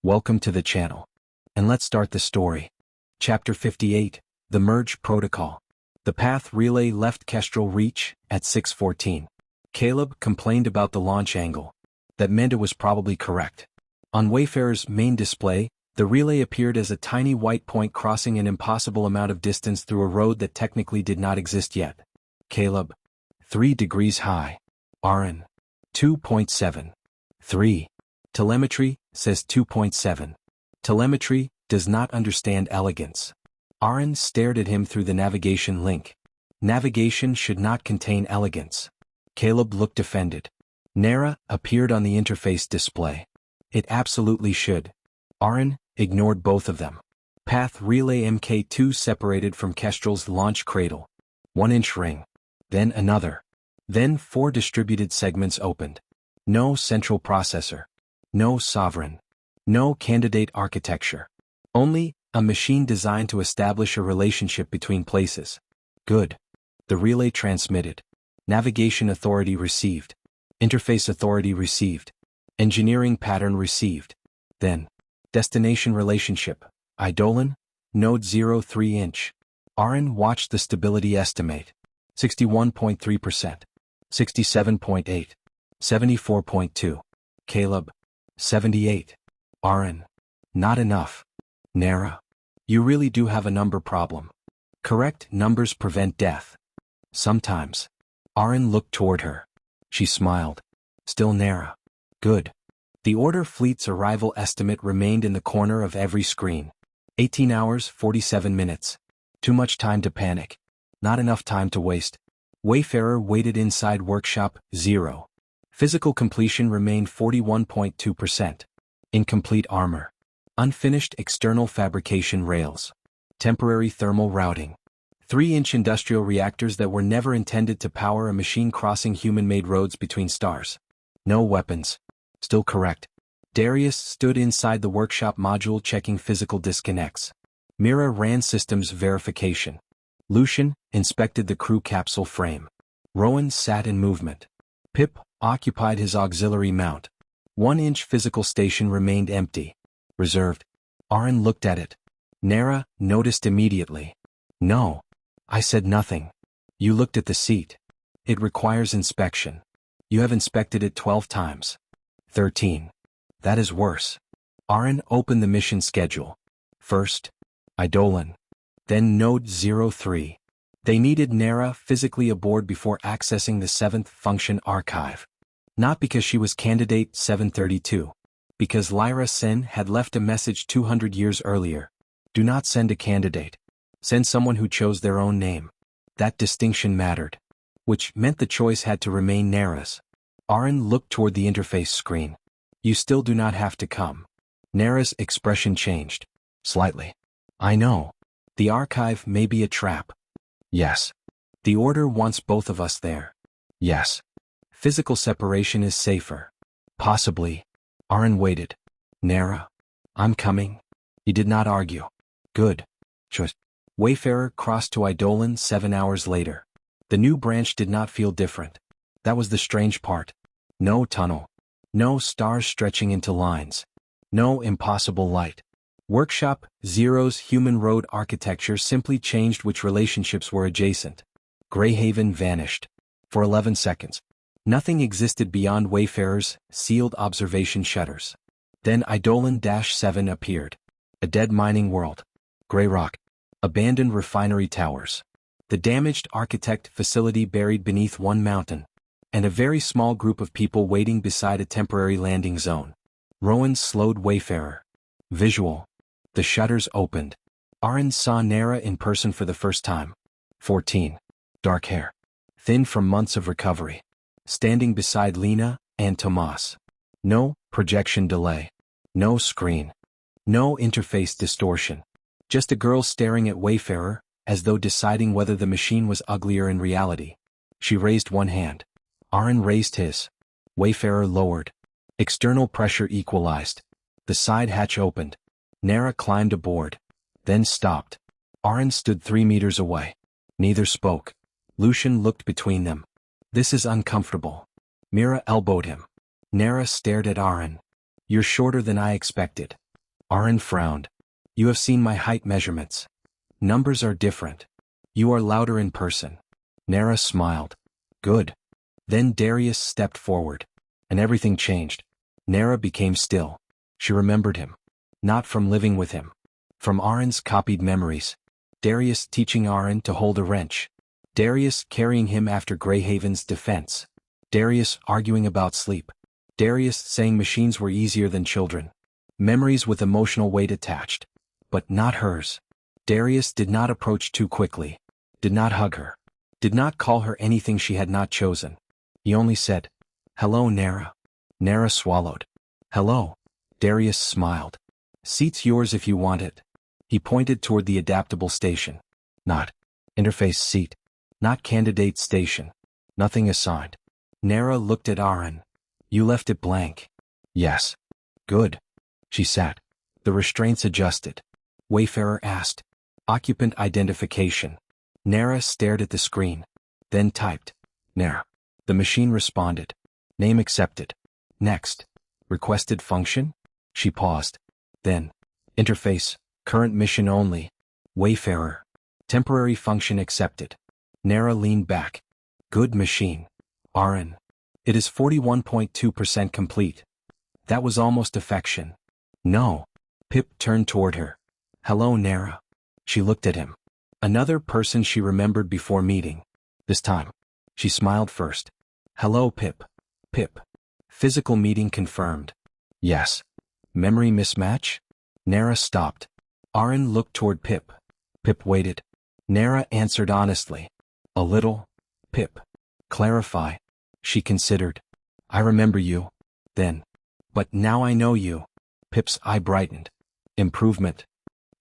Welcome to the channel. And let's start the story. Chapter 58, The Merge Protocol. The path relay left Kestrel Reach at 6:14. Caelum complained about the launch angle. That meant it was probably correct. On Wayfarer's main display, the relay appeared as a tiny white point crossing an impossible amount of distance through a road that technically did not exist yet. Caelum, 3 degrees high. Aren, 2.7. 3. Telemetry, says 2.7. Telemetry does not understand elegance. Aren stared at him through the navigation link. Navigation should not contain elegance. Caelum looked offended. Nera appeared on the interface display. It absolutely should. Aren ignored both of them. Path relay MK2 separated from Kestrel's launch cradle. 1-inch ring. Then another. Then 4 distributed segments opened. No central processor. No sovereign. No candidate architecture. Only a machine designed to establish a relationship between places. Good. The relay transmitted. Navigation authority received. Interface authority received. Engineering pattern received. Then, destination relationship. Eidolon, node 0 3-inch. Aren watched the stability estimate. 61.3%. 67.8. 74.2. Caelum, 78. Aren, not enough. Nera, you really do have a number problem. Correct numbers prevent death. Sometimes. Aren looked toward her. She smiled. Still Nera. Good. The Order Fleet's arrival estimate remained in the corner of every screen. 18 hours, 47 minutes. Too much time to panic. Not enough time to waste. Wayfarer waited inside Workshop 0. Physical completion remained 41.2%. Incomplete armor. Unfinished external fabrication rails. Temporary thermal routing. 3-inch industrial reactors that were never intended to power a machine crossing human-made roads between stars. No weapons. Still correct. Darius stood inside the workshop module checking physical disconnects. Mira ran systems verification. Lucian inspected the crew capsule frame. Rowan sat in movement. Pip occupied his auxiliary mount. 1-inch physical station remained empty. Reserved. Aren looked at it. Nera noticed immediately. No. I said nothing. You looked at the seat. It requires inspection. You have inspected it 12 times. 13. That is worse. Aren opened the mission schedule. First, Eidolon. Then Node 03. They needed Nera physically aboard before accessing the 7th function archive. Not because she was candidate 732. Because Lyra Sen had left a message 200 years earlier. Do not send a candidate. Send someone who chose their own name. That distinction mattered. Which meant the choice had to remain Nera's. Aren looked toward the interface screen. You still do not have to come. Nera's expression changed. Slightly. I know. The archive may be a trap. Yes. The Order wants both of us there. Yes. Physical separation is safer. Possibly. Aren waited. Nera. I'm coming. He did not argue. Good. Just. Wayfarer crossed to Eidolon 7 hours later. The new branch did not feel different. That was the strange part. No tunnel. No stars stretching into lines. No impossible light. Workshop 0's human road architecture simply changed which relationships were adjacent. Greyhaven vanished. For 11 seconds. Nothing existed beyond Wayfarer's sealed observation shutters. Then Eidolon-7 appeared. A dead mining world. Grey rock. Abandoned refinery towers. The damaged architect facility buried beneath one mountain. And a very small group of people waiting beside a temporary landing zone. Rowan slowed Wayfarer. Visual. The shutters opened. Aren saw Nera in person for the first time. 14. Dark hair. Thin from months of recovery. Standing beside Lena and Tomas. No projection delay. No screen. No interface distortion. Just a girl staring at Wayfarer, as though deciding whether the machine was uglier in reality. She raised one hand. Aren raised his. Wayfarer lowered. External pressure equalized. The side hatch opened. Nera climbed aboard. Then stopped. Aren stood 3 meters away. Neither spoke. Lucian looked between them. This is uncomfortable. Mira elbowed him. Nera stared at Aren. You're shorter than I expected. Aren frowned. You have seen my height measurements. Numbers are different. You are louder in person. Nera smiled. Good. Then Darius stepped forward. And everything changed. Nera became still. She remembered him. Not from living with him. From Aren's copied memories. Darius teaching Aren to hold a wrench. Darius carrying him after Greyhaven's defense. Darius arguing about sleep. Darius saying machines were easier than children. Memories with emotional weight attached. But not hers. Darius did not approach too quickly. Did not hug her. Did not call her anything she had not chosen. He only said, "Hello, Nera." Nera swallowed. "Hello." Darius smiled. "Seat's yours if you want it." He pointed toward the adaptable station. Not interface seat. Not candidate station. Nothing assigned. Nera looked at Aren. "You left it blank." "Yes." "Good." She sat. The restraints adjusted. Wayfarer asked. "Occupant identification." Nera stared at the screen. Then typed. "Nera." The machine responded. "Name accepted." "Next." "Requested function?" She paused. Then. "Interface. Current mission only." Wayfarer. "Temporary function accepted." Nera leaned back. "Good machine." Aren. "It is 41.2% complete." That was almost affection. "No." Pip turned toward her. "Hello, Nera." She looked at him. Another person she remembered before meeting. This time. She smiled first. "Hello, Pip." Pip. "Physical meeting confirmed." "Yes." "Memory mismatch?" Nera stopped. Aren looked toward Pip. Pip waited. Nera answered honestly. "A little." Pip. "Clarify." She considered. "I remember you." Then. "But now I know you." Pip's eye brightened. "Improvement."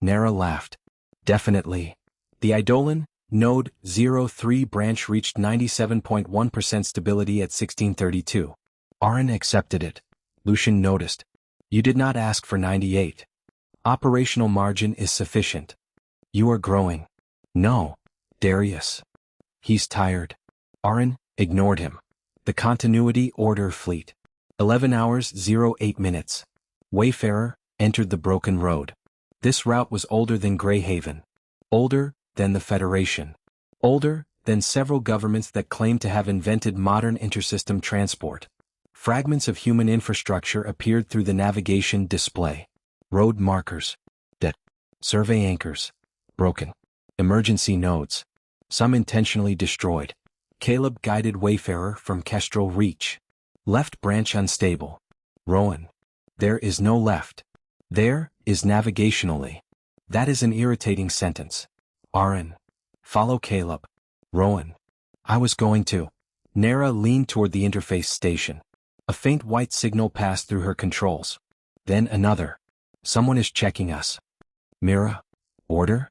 Nera laughed. "Definitely." The Eidolon, Node 03 branch reached 97.1% stability at 1632. Aren accepted it. Lucian noticed. "You did not ask for 98. Operational margin is sufficient." "You are growing." "No." Darius. "He's tired." Aren ignored him. The Continuity Order Fleet. 11 hours 08 minutes. Wayfarer entered the broken road. This route was older than Greyhaven. Older than the Federation. Older than several governments that claimed to have invented modern intersystem transport. Fragments of human infrastructure appeared through the navigation display. Road markers. Dead. Survey anchors. Broken. Emergency nodes. Some intentionally destroyed. Caelum guided Wayfarer from Kestrel Reach. Left branch unstable. Rowan. There is no left. There is navigationally. That is an irritating sentence. Aren. Follow Caelum. Rowan. I was going to. Nera leaned toward the interface station. A faint white signal passed through her controls. Then another. Someone is checking us. Mira? Order?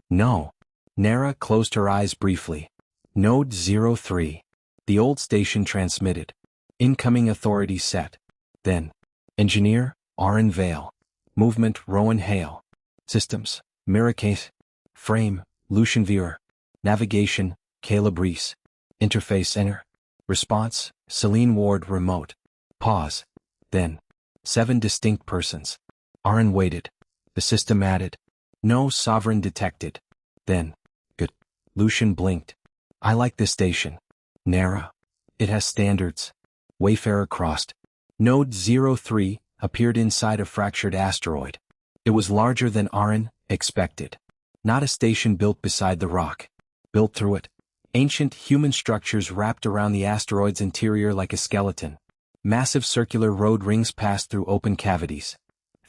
No. Nera closed her eyes briefly. Node 03. The old station transmitted. Incoming authority set. Then. Engineer, Aren Vale. Movement, Rowan Hale. Systems, Miracase. Frame, Lucian Viewer. Navigation, Caleb Reese. Interface enter. Response, Celine Ward remote. Pause. Then. 7 distinct persons. Aren waited. The system added. No sovereign detected. Then. Good. Lucian blinked. I like this station. Nera. It has standards. Wayfarer crossed. Node 03 appeared inside a fractured asteroid. It was larger than Aren expected. Not a station built beside the rock. Built through it. Ancient human structures wrapped around the asteroid's interior like a skeleton. Massive circular road rings passed through open cavities.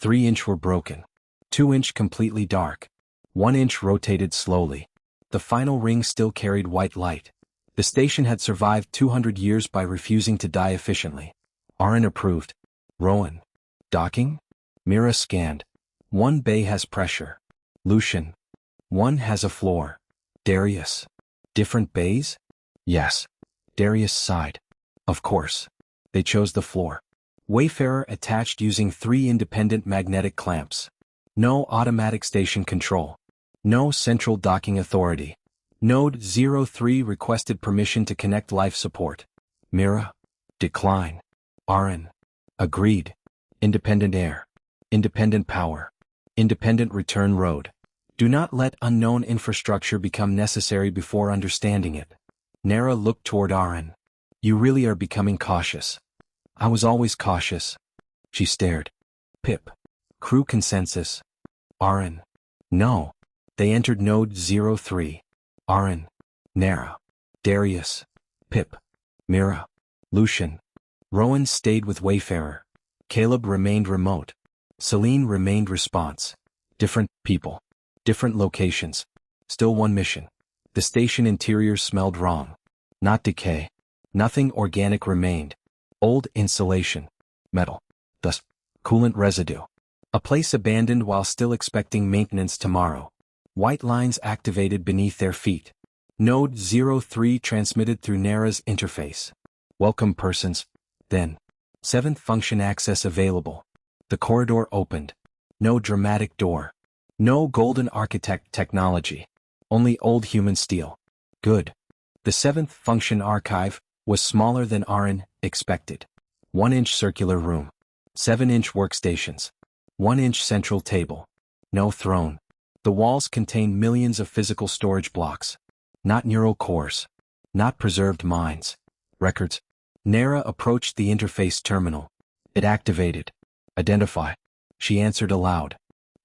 3-inch were broken. 2-inch completely dark. 1-inch rotated slowly. The final ring still carried white light. The station had survived 200 years by refusing to die efficiently. Aren approved. Rowan. Docking? Mira scanned. 1 bay has pressure. Lucian. 1 has a floor. Darius. Different bays? Yes. Darius sighed. Of course. They chose the floor. Wayfarer attached using 3 independent magnetic clamps. No automatic station control. No central docking authority. Node 03 requested permission to connect life support. Mira. Decline. Aren. Agreed. Independent air. Independent power. Independent return road. Do not let unknown infrastructure become necessary before understanding it. Nera looked toward Aren. You really are becoming cautious. I was always cautious. She stared. Pip. Crew consensus. Aren. No. They entered node 03. Aren. Nera. Darius. Pip. Mira. Lucian. Rowan stayed with Wayfarer. Caleb remained remote. Celine remained response. Different people. Different locations. Still one mission. The station interior smelled wrong. Not decay. Nothing organic remained. Old insulation. Metal. Dust. Coolant residue. A place abandoned while still expecting maintenance tomorrow. White lines activated beneath their feet. Node 03 transmitted through Nera's interface. Welcome persons. Then. 7th function access available. The corridor opened. No dramatic door. No golden architect technology. Only old human steel. Good. The 7th function archive was smaller than Aren expected. 1-inch circular room. 7-inch workstations. 1-inch central table. No throne. The walls contain millions of physical storage blocks. Not neural cores. Not preserved minds. Records. Nera approached the interface terminal. It activated. Identify. She answered aloud.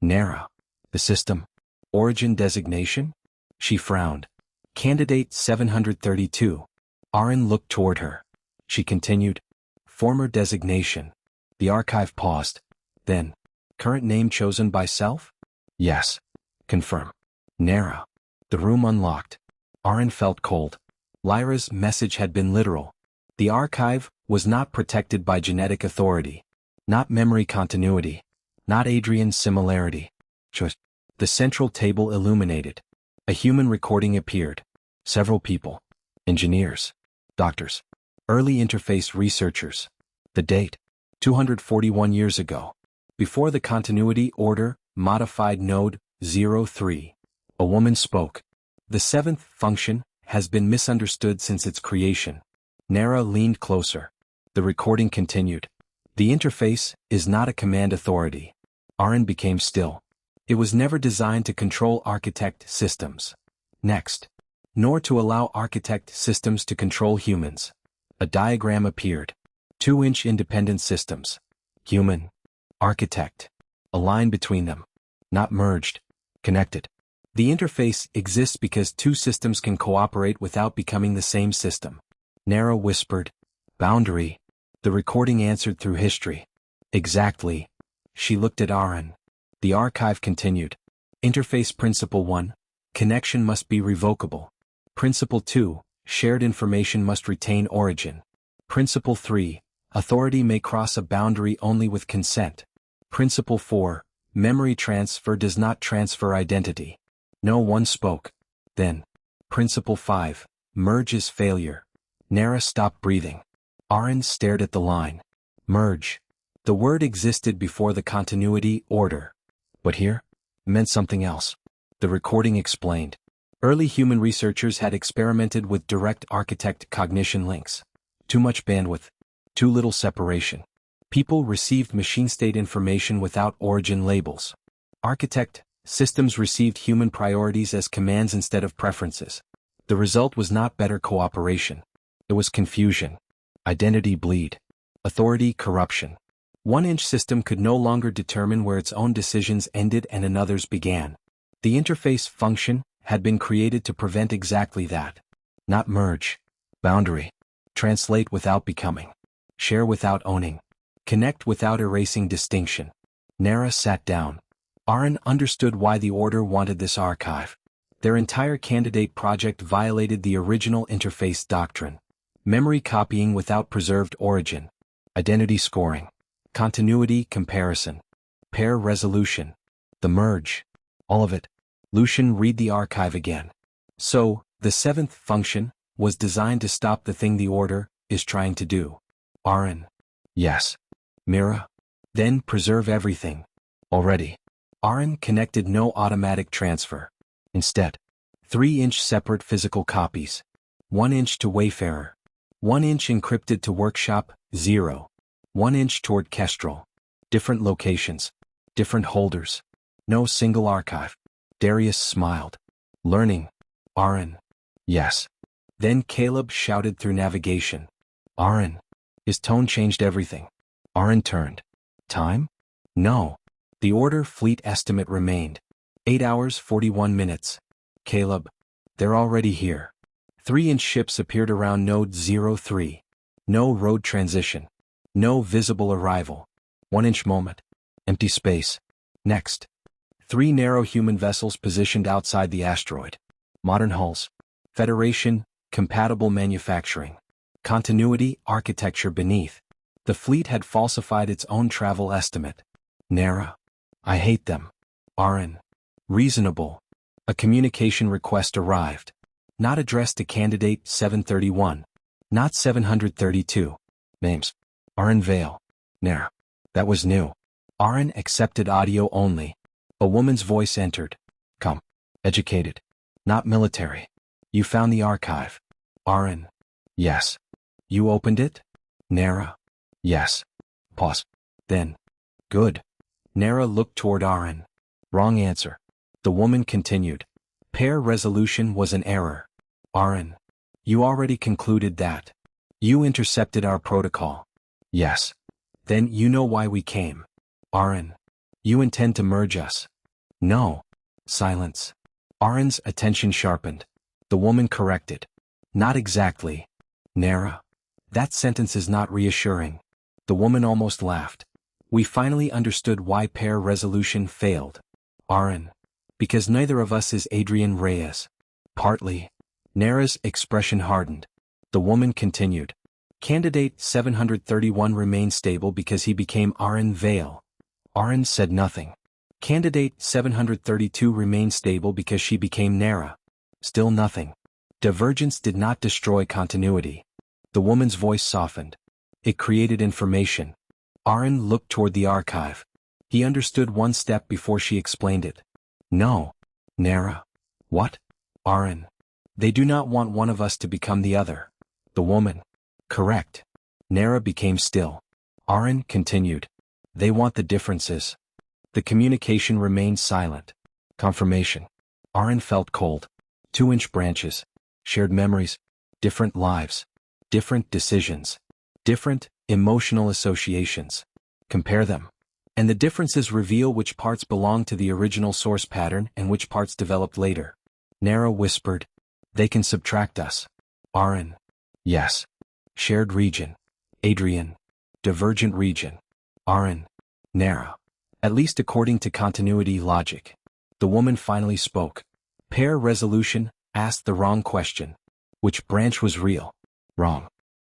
Nera. The system. Origin designation? She frowned. Candidate 732. Aren looked toward her. She continued. Former designation. The archive paused. Then. Current name chosen by self? Yes. Confirm. Nera. The room unlocked. Aren felt cold. Lyra's message had been literal. The archive was not protected by genetic authority. Not memory continuity. Not Adrian's similarity. Just. The central table illuminated. A human recording appeared. Several people. Engineers. Doctors. Early interface researchers. The date. 241 years ago. Before the continuity order, modified node 03. A woman spoke. The 7th function has been misunderstood since its creation. Nera leaned closer. The recording continued. The interface is not a command authority. Aren became still. It was never designed to control architect systems. Next. Nor to allow architect systems to control humans. A diagram appeared. 2-inch independent systems. Human. Architect. A line between them. Not merged. Connected. The interface exists because two systems can cooperate without becoming the same system. Nera whispered. Boundary. The recording answered through history. Exactly. She looked at Aren. The archive continued. Interface Principle 1. Connection must be revocable. Principle 2. Shared information must retain origin. Principle 3. Authority may cross a boundary only with consent. Principle 4. Memory transfer does not transfer identity. No one spoke. Then. Principle 5. Merge is failure. Nera stopped breathing. Aren stared at the line. Merge. The word existed before the continuity order. But here? Meant something else. The recording explained. Early human researchers had experimented with direct architect cognition links. Too much bandwidth. Too little separation. People received machine-state information without origin labels. Architect systems received human priorities as commands instead of preferences. The result was not better cooperation. It was confusion. Identity bleed. Authority corruption. 1-inch system could no longer determine where its own decisions ended and another's began. The interface function had been created to prevent exactly that. Not merge. Boundary. Translate without becoming. Share without owning. Connect without erasing distinction. Nera sat down. Aren understood why the Order wanted this archive. Their entire candidate project violated the original interface doctrine. Memory copying without preserved origin. Identity scoring. Continuity comparison. Pair resolution. The merge. All of it. Lucian, read the archive again. So, the 7th function was designed to stop the thing the Order is trying to do. Aren. Yes. Mira. Then preserve everything. Already. Aren connected no automatic transfer. Instead. 3-inch separate physical copies. 1-inch to Wayfarer. 1-inch encrypted to Workshop 0. 1-inch toward Kestrel. Different locations. Different holders. No single archive. Darius smiled. Learning. Aren. Yes. Then Caleb shouted through navigation. Aren. His tone changed everything. Aren turned. Time? No. The order fleet estimate remained. 8 hours 41 minutes. Caleb. They're already here. 3-inch ships appeared around node 03. No road transition. No visible arrival. 1-inch moment. Empty space. Next. 3 narrow human vessels positioned outside the asteroid. Modern hulls. Federation, compatible manufacturing. Continuity, architecture beneath. The fleet had falsified its own travel estimate. Nera. I hate them. Aren. Reasonable. A communication request arrived. Not addressed to candidate 731. Not 732. Names. Aren Vale. Nera. That was new. Aren accepted audio only. A woman's voice entered. Come. Educated. Not military. You found the archive. Aren. Yes. You opened it? Nera. Yes. Pause. Then. Good. Nera looked toward Aren. Wrong answer. The woman continued. Pair resolution was an error. Aren. You already concluded that. You intercepted our protocol. Yes. Then you know why we came. Aren. You intend to merge us. No. Silence. Aren's attention sharpened. The woman corrected. Not exactly. Nera. That sentence is not reassuring. The woman almost laughed. We finally understood why pair resolution failed. Aren. Because neither of us is Adrian Reyes. Partly. Nera's expression hardened. The woman continued. Candidate 731 remained stable because he became Aren Vale. Aren said nothing. Candidate 732 remained stable because she became Nera. Still nothing. Divergence did not destroy continuity. The woman's voice softened. It created information. Aren looked toward the archive. He understood one step before she explained it. No. Nera. What? Aren. They do not want one of us to become the other. The woman. Correct. Nera became still. Aren continued. They want the differences. The communication remained silent. Confirmation. Aren felt cold. 2-inch branches. Shared memories. Different lives. Different decisions. Different, emotional associations. Compare them. And the differences reveal which parts belong to the original source pattern and which parts developed later. Nera whispered. They can subtract us. Aren. Yes. Shared region. Adrian. Divergent region. Aren. Nera. At least according to continuity logic. The woman finally spoke. Pair resolution asked the wrong question. Which branch was real? Wrong.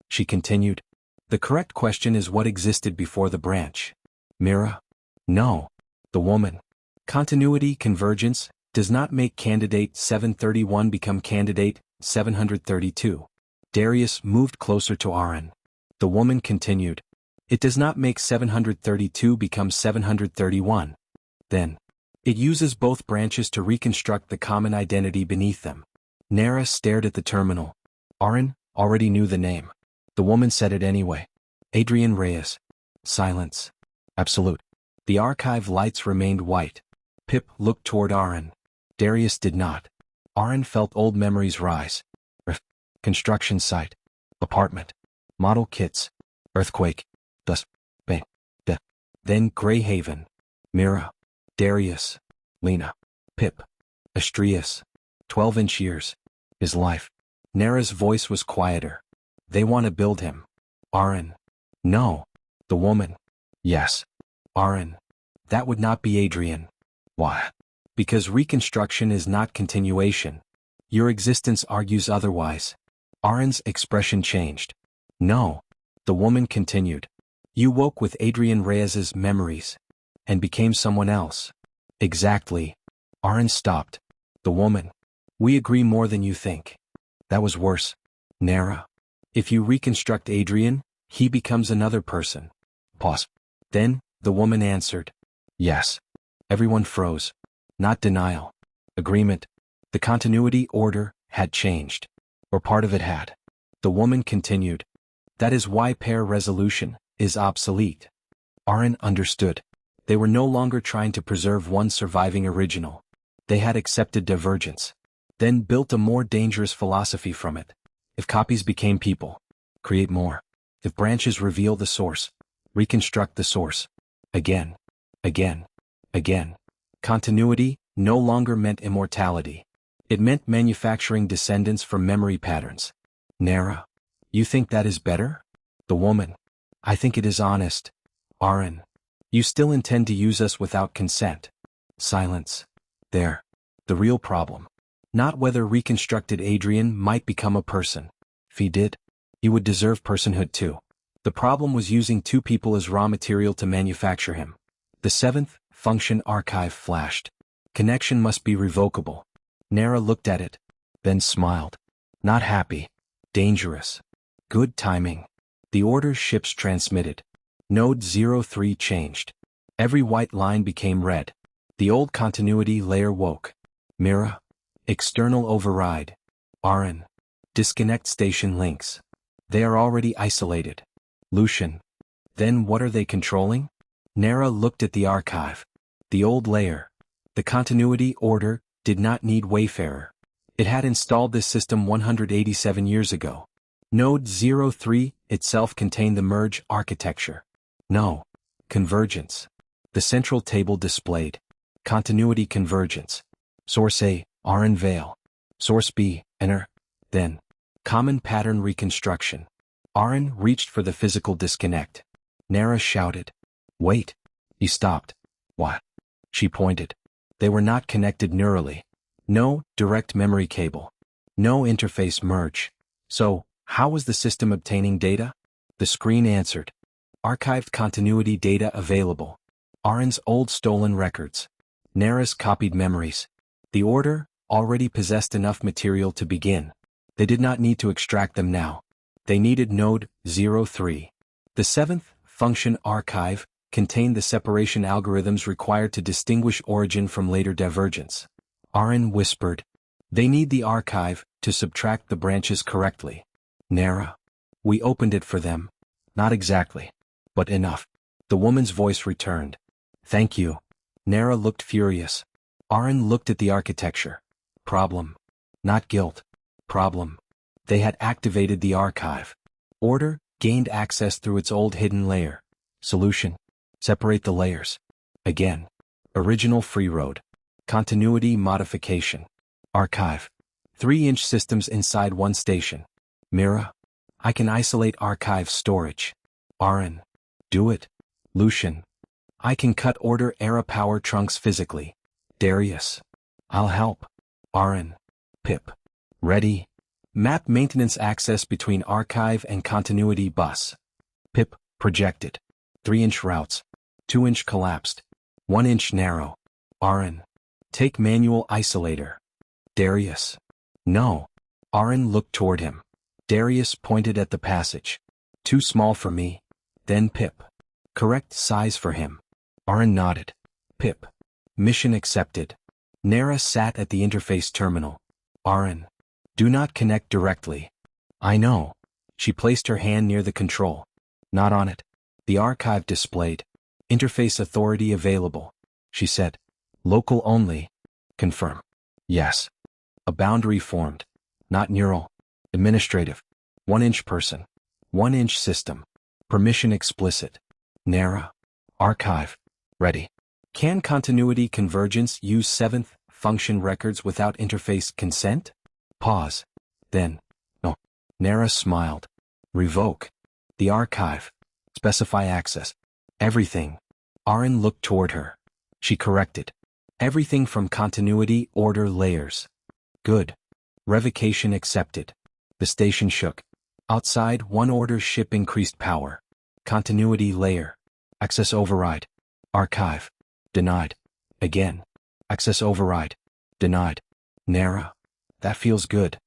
She continued. The correct question is what existed before the branch. Mira? No. The woman. Continuity convergence does not make candidate 731 become candidate 732. Darius moved closer to Aren. The woman continued. It does not make 732 become 731. Then. It uses both branches to reconstruct the common identity beneath them. Nera stared at the terminal. Aren already knew the name. The woman said it anyway. Adrian Reyes. Silence. Absolute. The archive lights remained white. Pip looked toward Aren. Darius did not. Aren felt old memories rise. Construction site. Apartment. Model kits. Earthquake. Dust. Bang. Death. Then Greyhaven. Mira. Darius. Lena. Pip. Astrius. 12-inch years. His life. Nera's voice was quieter. They want to build him. Aren. No. The woman. Yes. Aren. That would not be Adrian. Why? Because reconstruction is not continuation. Your existence argues otherwise. Aren's expression changed. No. The woman continued. You woke with Adrian Reyes's memories. And became someone else. Exactly. Aren stopped. The woman. We agree more than you think. That was worse. Nera. If you reconstruct Adrian, he becomes another person. Pause. Then, the woman answered. Yes. Everyone froze. Not denial. Agreement. The continuity order had changed. Or part of it had. The woman continued. That is why pair resolution is obsolete. Aren understood. They were no longer trying to preserve one surviving original. They had accepted divergence, then built a more dangerous philosophy from it. If copies became people, create more. If branches reveal the source, reconstruct the source. Again, again, again. Continuity no longer meant immortality. It meant manufacturing descendants from memory patterns. Nera, you think that is better? The woman, I think it is honest. Aren, you still intend to use us without consent. Silence. There. The real problem. Not whether reconstructed Adrian might become a person. If he did, he would deserve personhood too. The problem was using two people as raw material to manufacture him. The seventh function archive flashed. Connection must be revocable. Nera looked at it, then smiled. Not happy. Dangerous. Good timing. The order ships transmitted. Node 03 changed. Every white line became red. The old continuity layer woke. Mira. External override. Aren. Disconnect station links. They are already isolated. Lucian. Then what are they controlling? Nera looked at the archive. The old layer. The continuity order did not need Wayfarer. It had installed this system 187 years ago. Node 03 itself contained the merge architecture. No. Convergence. The central table displayed. Continuity convergence. Source A, Aren Veil. Source B, Enter. Then. Common pattern reconstruction. Aren reached for the physical disconnect. Nera shouted. Wait. He stopped. What? She pointed. They were not connected neurally. No direct memory cable. No interface merge. So, how was the system obtaining data? The screen answered. Archived continuity data available. Aren's old stolen records. Nera's copied memories. The Order already possessed enough material to begin. They did not need to extract them now. They needed Node 03. The seventh function archive contained the separation algorithms required to distinguish origin from later divergence. Aren whispered. They need the archive to subtract the branches correctly. Nera. We opened it for them. Not exactly. But enough. The woman's voice returned. Thank you. Nera looked furious. Aren looked at the architecture. Problem. Not guilt. Problem. They had activated the archive. Order gained access through its old hidden layer. Solution. Separate the layers. Again. Original free road. Continuity modification. Archive. 3-inch systems inside one station. Mira. I can isolate archive storage. Aren. Do it. Lucian. I can cut order era power trunks physically. Darius. I'll help. Aren. Pip. Ready. Map maintenance access between archive and continuity bus. Pip. Projected. 3-inch routes. 2-inch collapsed. 1-inch narrow. Aren. Take manual isolator. Darius. No. Aren looked toward him. Darius pointed at the passage. Too small for me. Then Pip. Correct size for him. Aren nodded. Pip. Mission accepted. Nera sat at the interface terminal. Aren. Do not connect directly. I know. She placed her hand near the control. Not on it. The archive displayed. Interface authority available. She said. Local only. Confirm. Yes. A boundary formed. Not neural. Administrative. 1-inch person. 1-inch system. Permission explicit. Nera. Archive. Ready. Can continuity convergence use 7th function records without interface consent? Pause. Then. No. Nera smiled. Revoke. The archive. Specify access. Everything. Aren looked toward her. She corrected. Everything from continuity order layers. Good. Revocation accepted. The station shook. Outside, one order ship increased power. Continuity layer. Access override. Archive. Denied. Again. Access override. Denied. Nera. That feels good.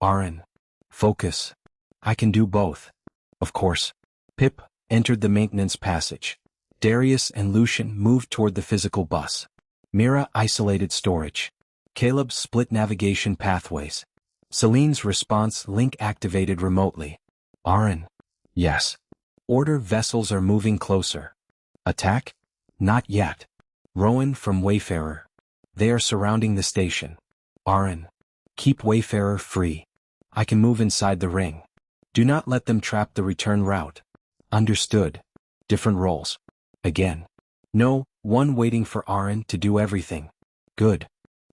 Aren. Focus. I can do both. Of course. Pip entered the maintenance passage. Darius and Lucian moved toward the physical bus. Mira isolated storage. Caelum split navigation pathways. Celine's response link activated remotely. Aren. Yes. Order vessels are moving closer. Attack? Not yet. Rowan from Wayfarer. They are surrounding the station. Aren. Keep Wayfarer free. I can move inside the ring. Do not let them trap the return route. Understood. Different roles. Again. No, one waiting for Aren to do everything. Good.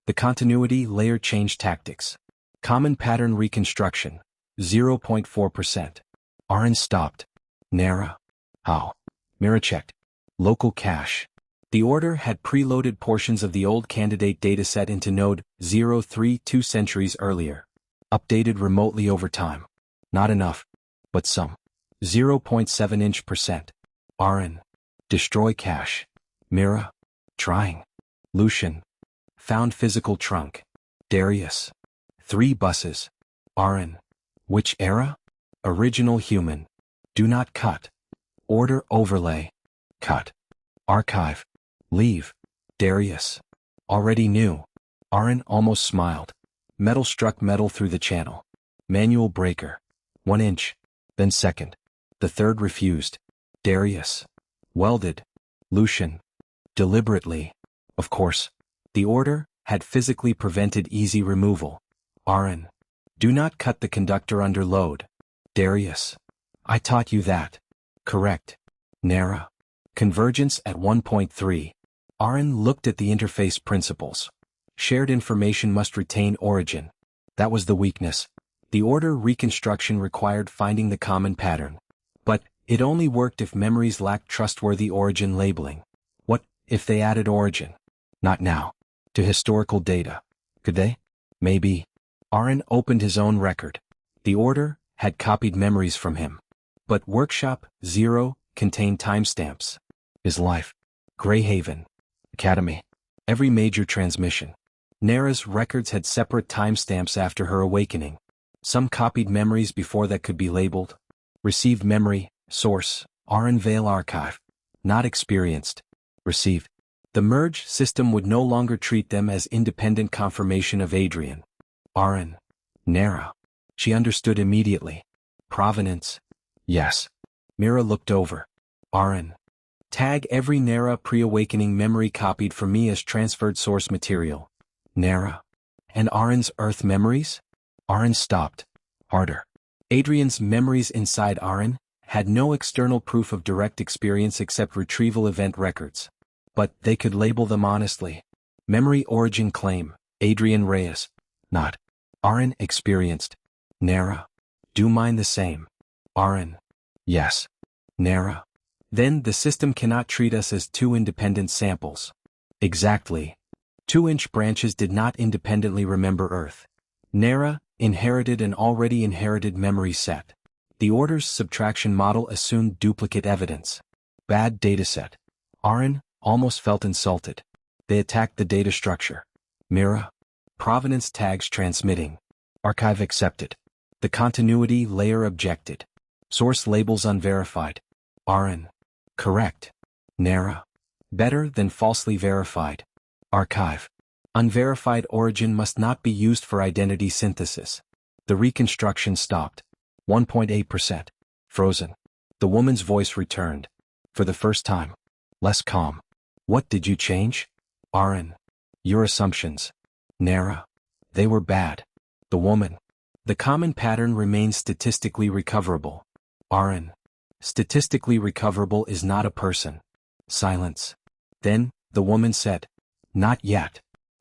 The continuity layer changed tactics. Common pattern reconstruction. 0.4%. Aren stopped. Nera. How? Mirror checked. Local cache. The order had preloaded portions of the old candidate dataset into node 03 2 centuries earlier. Updated remotely over time. Not enough, but some. 0.7%. Aren. Destroy cache. Mira. Trying. Lucian. Found physical trunk. Darius. 3 buses. Aren. Which era? Original human. Do not cut. Order overlay. Cut. Archive. Leave. Darius. Already knew. Aren almost smiled. Metal struck metal through the channel. Manual breaker. 1 inch. Then second. The third refused. Darius. Welded. Lucian. Deliberately. Of course. The order had physically prevented easy removal. Aren. Do not cut the conductor under load. Darius. I taught you that. Correct. Nera. Convergence at 1.3. Aren looked at the interface principles. Shared information must retain origin. That was the weakness. The order reconstruction required finding the common pattern. But it only worked if memories lacked trustworthy origin labeling. What if they added origin? Not now. To historical data. Could they? Maybe. Aren opened his own record. The order had copied memories from him. But Workshop 0 contained timestamps. His life. Greyhaven. Academy. Every major transmission. Nera's records had separate timestamps after her awakening. Some copied memories before that could be labeled. Received memory, source, Aren Vale Archive. Not experienced. Received. The merge system would no longer treat them as independent confirmation of Adrian. Aren. Nera. She understood immediately. Provenance. Yes. Mira looked over. Aren. Tag every Nera pre-awakening memory copied from me as transferred source material. Nera. And Aren's Earth memories? Aren stopped. Harder. Adrian's memories inside Aren had no external proof of direct experience except retrieval event records. But they could label them honestly. Memory origin claim, Adrian Reyes. Not. Aren experienced. Nera. Do mine the same. Aren. Yes. Nera. Then the system cannot treat us as 2 independent samples. Exactly. 2-inch branches did not independently remember Earth. Nera inherited an already inherited memory set. The order's subtraction model assumed duplicate evidence. Bad dataset. Aren almost felt insulted. They attacked the data structure. Mira. Provenance tags transmitting. Archive accepted. The continuity layer objected. Source labels unverified. Aren. Correct. Nera. Better than falsely verified. Archive. Unverified origin must not be used for identity synthesis. The reconstruction stopped. 1.8%. Frozen. The woman's voice returned. For the first time. Less calm. What did you change? Aren. Your assumptions. Nera. They were bad. The woman. The common pattern remains statistically recoverable. Aren. Statistically recoverable is not a person. Silence. Then, the woman said. Not yet.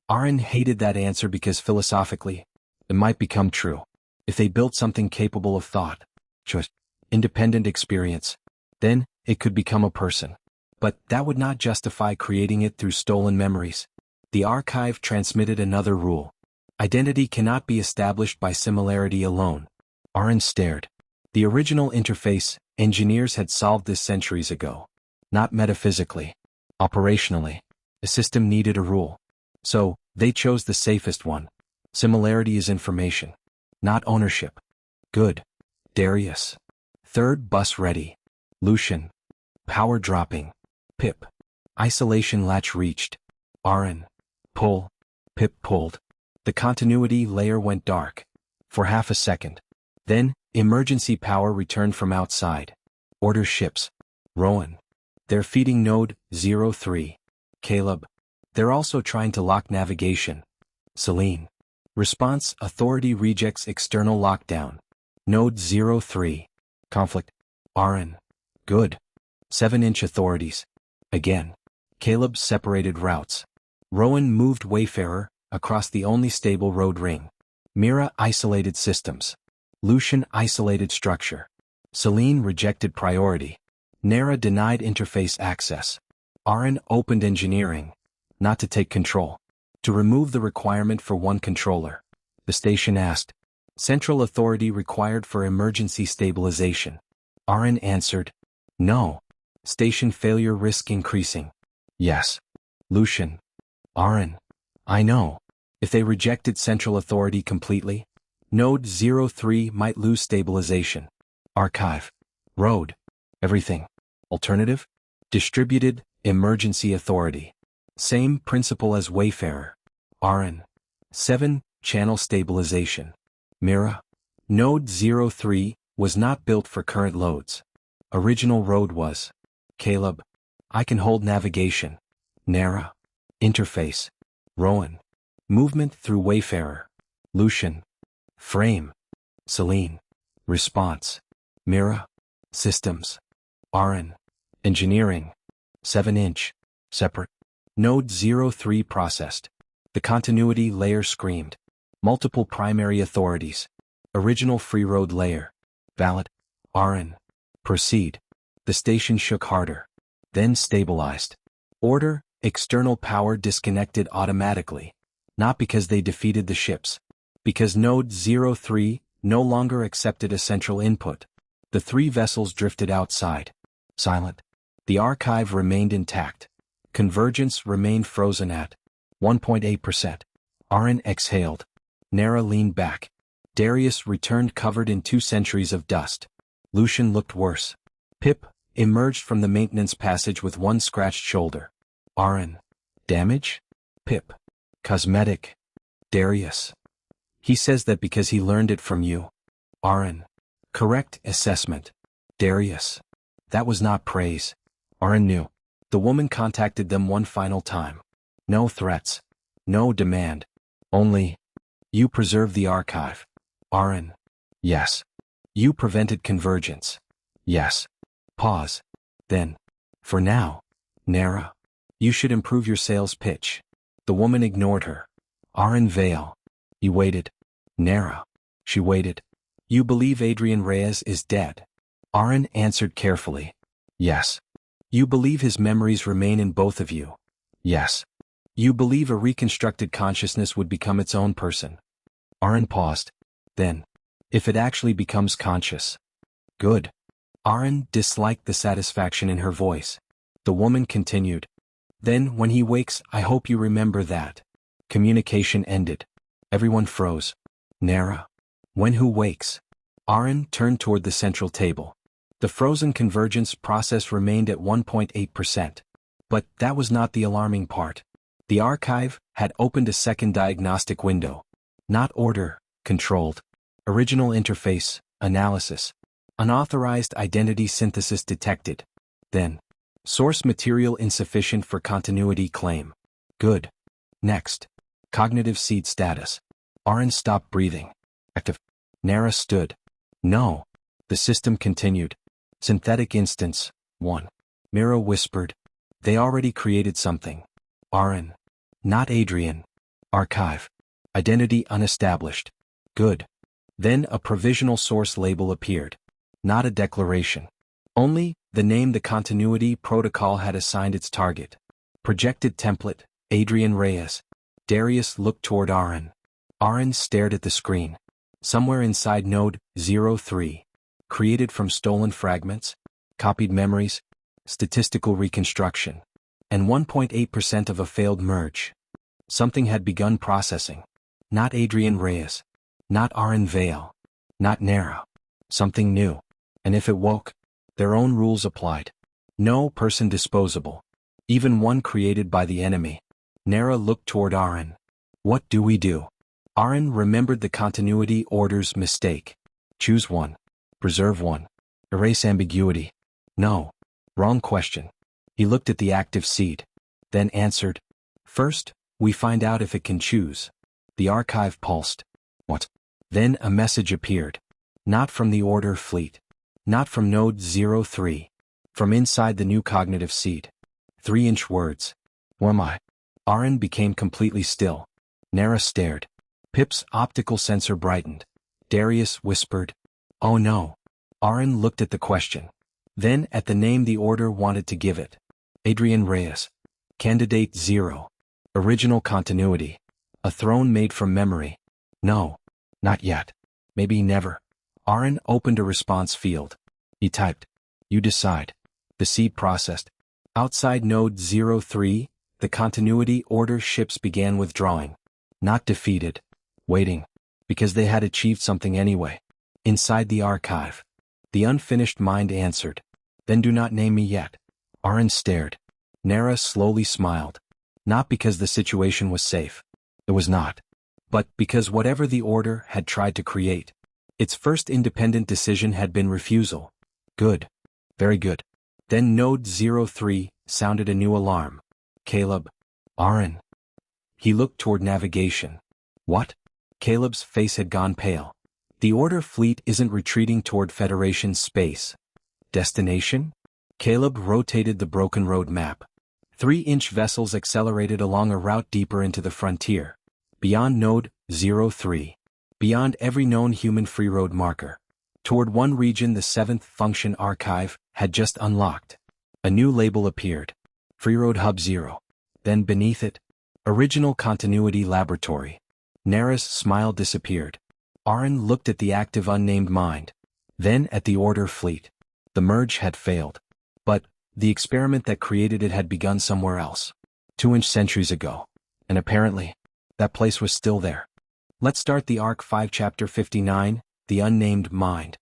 Aren hated that answer because philosophically, it might become true. If they built something capable of thought, just independent experience, then it could become a person. But that would not justify creating it through stolen memories. The archive transmitted another rule. Identity cannot be established by similarity alone. Aren stared. The original interface, engineers had solved this centuries ago. Not metaphysically. Operationally. The system needed a rule. So, they chose the safest one. Similarity is information. Not ownership. Good. Darius. Third bus ready. Lucian. Power dropping. Pip. Isolation latch reached. Aren. Pull. Pip pulled. The continuity layer went dark. For half a second. Then, emergency power returned from outside. Order ships. Rowan. They're feeding node 03. Caelum. They're also trying to lock navigation. Celine. Response: Authority rejects external lockdown. Node 03. Conflict. Aren. Good. 7-inch authorities. Again. Caelum separated routes. Rowan moved Wayfarer across the only stable road ring. Mira isolated systems. Lucian isolated structure. Celine rejected priority. Nera denied interface access. Aren opened engineering. Not to take control. To remove the requirement for one controller. The station asked. Central authority required for emergency stabilization. Aren answered. No. Station failure risk increasing. Yes. Lucian. Aren. I know. If they rejected central authority completely, Node 03 might lose stabilization. Archive. Road. Everything. Alternative? Distributed, emergency authority. Same principle as Wayfarer. Aren. 7. Channel stabilization. Mira. Node 03 was not built for current loads. Original road was. Caelum. I can hold navigation. Nera. Interface. Rowan. Movement through Wayfarer. Lucian. Frame. Celine. Response. Mira. Systems. Aren. Engineering. 7-inch. Separate. Node 03 processed. The continuity layer screamed. Multiple primary authorities. Original free road layer. Valid. Aren. Proceed. The station shook harder. Then stabilized. Order, external power disconnected automatically. Not because they defeated the ships. Because Node 03 no longer accepted a central input. The 3 vessels drifted outside. Silent. The archive remained intact. Convergence remained frozen at 1.8%. Aren exhaled. Nera leaned back. Darius returned covered in 2 centuries of dust. Lucian looked worse. Pip emerged from the maintenance passage with 1 scratched shoulder. Aren. Damage? Pip. Cosmetic. Darius. He says that because he learned it from you. Aren. Correct assessment. Darius. That was not praise. Aren knew. The woman contacted them one final time. No threats. No demand. Only, you preserved the archive. Aren. Yes. You prevented convergence. Yes. Pause. Then, for now, Nera, you should improve your sales pitch. The woman ignored her. Aren Vale. He waited. Nera. She waited. You believe Adrian Reyes is dead? Aren answered carefully. Yes. You believe his memories remain in both of you? Yes. You believe a reconstructed consciousness would become its own person? Aren paused. Then, if it actually becomes conscious. Good. Aren disliked the satisfaction in her voice. The woman continued. Then when he wakes, I hope you remember that. Communication ended. Everyone froze. Nera. When who wakes? Aren turned toward the central table. The frozen convergence process remained at 1.8%. But that was not the alarming part. The archive had opened a second diagnostic window. Not order, controlled. Original interface, analysis. Unauthorized identity synthesis detected. Then, source material insufficient for continuity claim. Good. Next. Cognitive seed status. Aren stopped breathing. Active. Nera stood. No. The system continued. Synthetic instance, 1. Mira whispered. They already created something. Aren. Not Adrian. Archive. Identity unestablished. Good. Then a provisional source label appeared. Not a declaration. Only the name the continuity protocol had assigned its target. Projected template, Adrian Reyes. Darius looked toward Aren. Aren stared at the screen. Somewhere inside Node 03. Created from stolen fragments, copied memories, statistical reconstruction, and 1.8% of a failed merge. Something had begun processing. Not Adrian Reyes. Not Aren Vale. Not Nera. Something new. And if it woke, their own rules applied. No person disposable. Even one created by the enemy. Nera looked toward Aren. What do we do? Aren remembered the continuity order's mistake. Choose one. Preserve one. Erase ambiguity. No. Wrong question. He looked at the active seed, then answered, "First, we find out if it can choose." The archive pulsed. What? Then a message appeared. Not from the Order fleet. Not from Node 03. From inside the new cognitive seed. 3-inch words. Who am I? Aren became completely still. Nera stared. Pip's optical sensor brightened. Darius whispered, "Oh no." Aren looked at the question. Then at the name the Order wanted to give it. Adrian Reyes. Candidate 0. Original continuity. A throne made from memory. No. Not yet. Maybe never. Aren opened a response field. He typed, "You decide." The seed processed. Outside Node 03, the Continuity Order ships began withdrawing. Not defeated. Waiting. Because they had achieved something anyway. Inside the archive. The unfinished mind answered. "Then do not name me yet." Aren stared. Nera slowly smiled. Not because the situation was safe. It was not. But because whatever the Order had tried to create, its first independent decision had been refusal. Good. Very good. Then Node 03 sounded a new alarm. "Caleb." "Aren." He looked toward navigation. "What?" Caleb's face had gone pale. "The Order fleet isn't retreating toward Federation space. Destination?" Caleb rotated the broken road map. 3-inch vessels accelerated along a route deeper into the frontier. Beyond Node 03. Beyond every known human free road marker. Toward one region the 7th Function Archive had just unlocked. A new label appeared. Freeroad Hub 0. Then beneath it, Original Continuity Laboratory. Nera's smile disappeared. Aren looked at the active Unnamed Mind. Then at the Order fleet. The merge had failed. But the experiment that created it had begun somewhere else. 2-inch centuries ago. And apparently, that place was still there. Let's start the Arc 5 Chapter 59, The Unnamed Mind.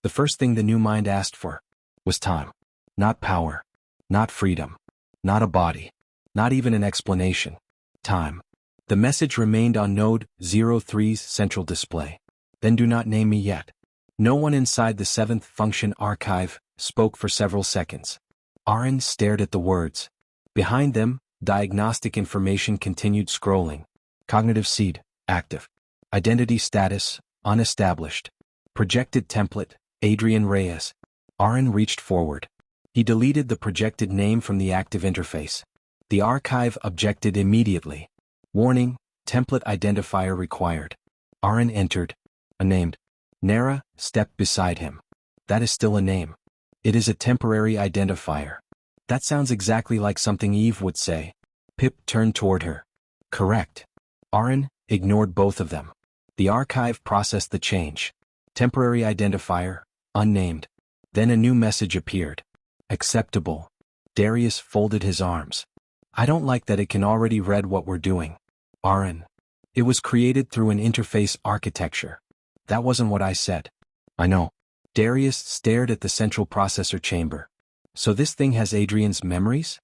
The first thing the new mind asked for was time. Not power. Not freedom. Not a body. Not even an explanation. Time. The message remained on Node 03's central display. "Then do not name me yet." No one inside the 7th Function Archive spoke for several seconds. Aren stared at the words. Behind them, diagnostic information continued scrolling. Cognitive seed, active. Identity status, unestablished. Projected template, Adrian Reyes. Aren reached forward. He deleted the projected name from the active interface. The archive objected immediately. Warning, template identifier required. Aren entered. Unnamed. Nera stepped beside him. That is still a name. It is a temporary identifier. That sounds exactly like something Eve would say. Pip turned toward her. Correct. Aren ignored both of them. The archive processed the change. Temporary identifier, unnamed. Then a new message appeared. Acceptable. Darius folded his arms. I don't like that it can already read what we're doing. Aren. It was created through an interface architecture. That wasn't what I said. I know. Darius stared at the central processor chamber. So this thing has Adrian's memories?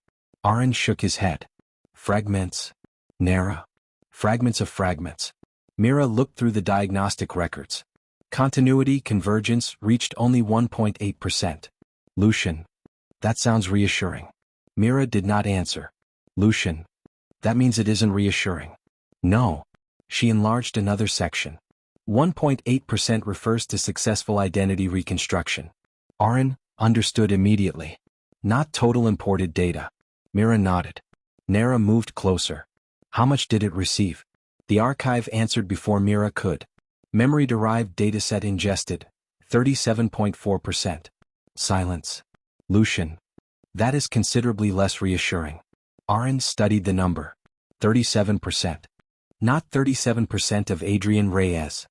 Aren shook his head. Fragments. Nera. Fragments of fragments. Mira looked through the diagnostic records. Continuity Convergence reached only 1.8%. Lucian. That sounds reassuring. Mira did not answer. Lucian. That means it isn't reassuring. No. She enlarged another section. 1.8% refers to successful identity reconstruction. Aren understood immediately. Not total imported data. Mira nodded. Nera moved closer. How much did it receive? The archive answered before Mira could. Memory-derived dataset ingested. 37.4%. Silence. Lucian. That is considerably less reassuring. Aren studied the number. 37%. Not 37% of Adrian Reyes.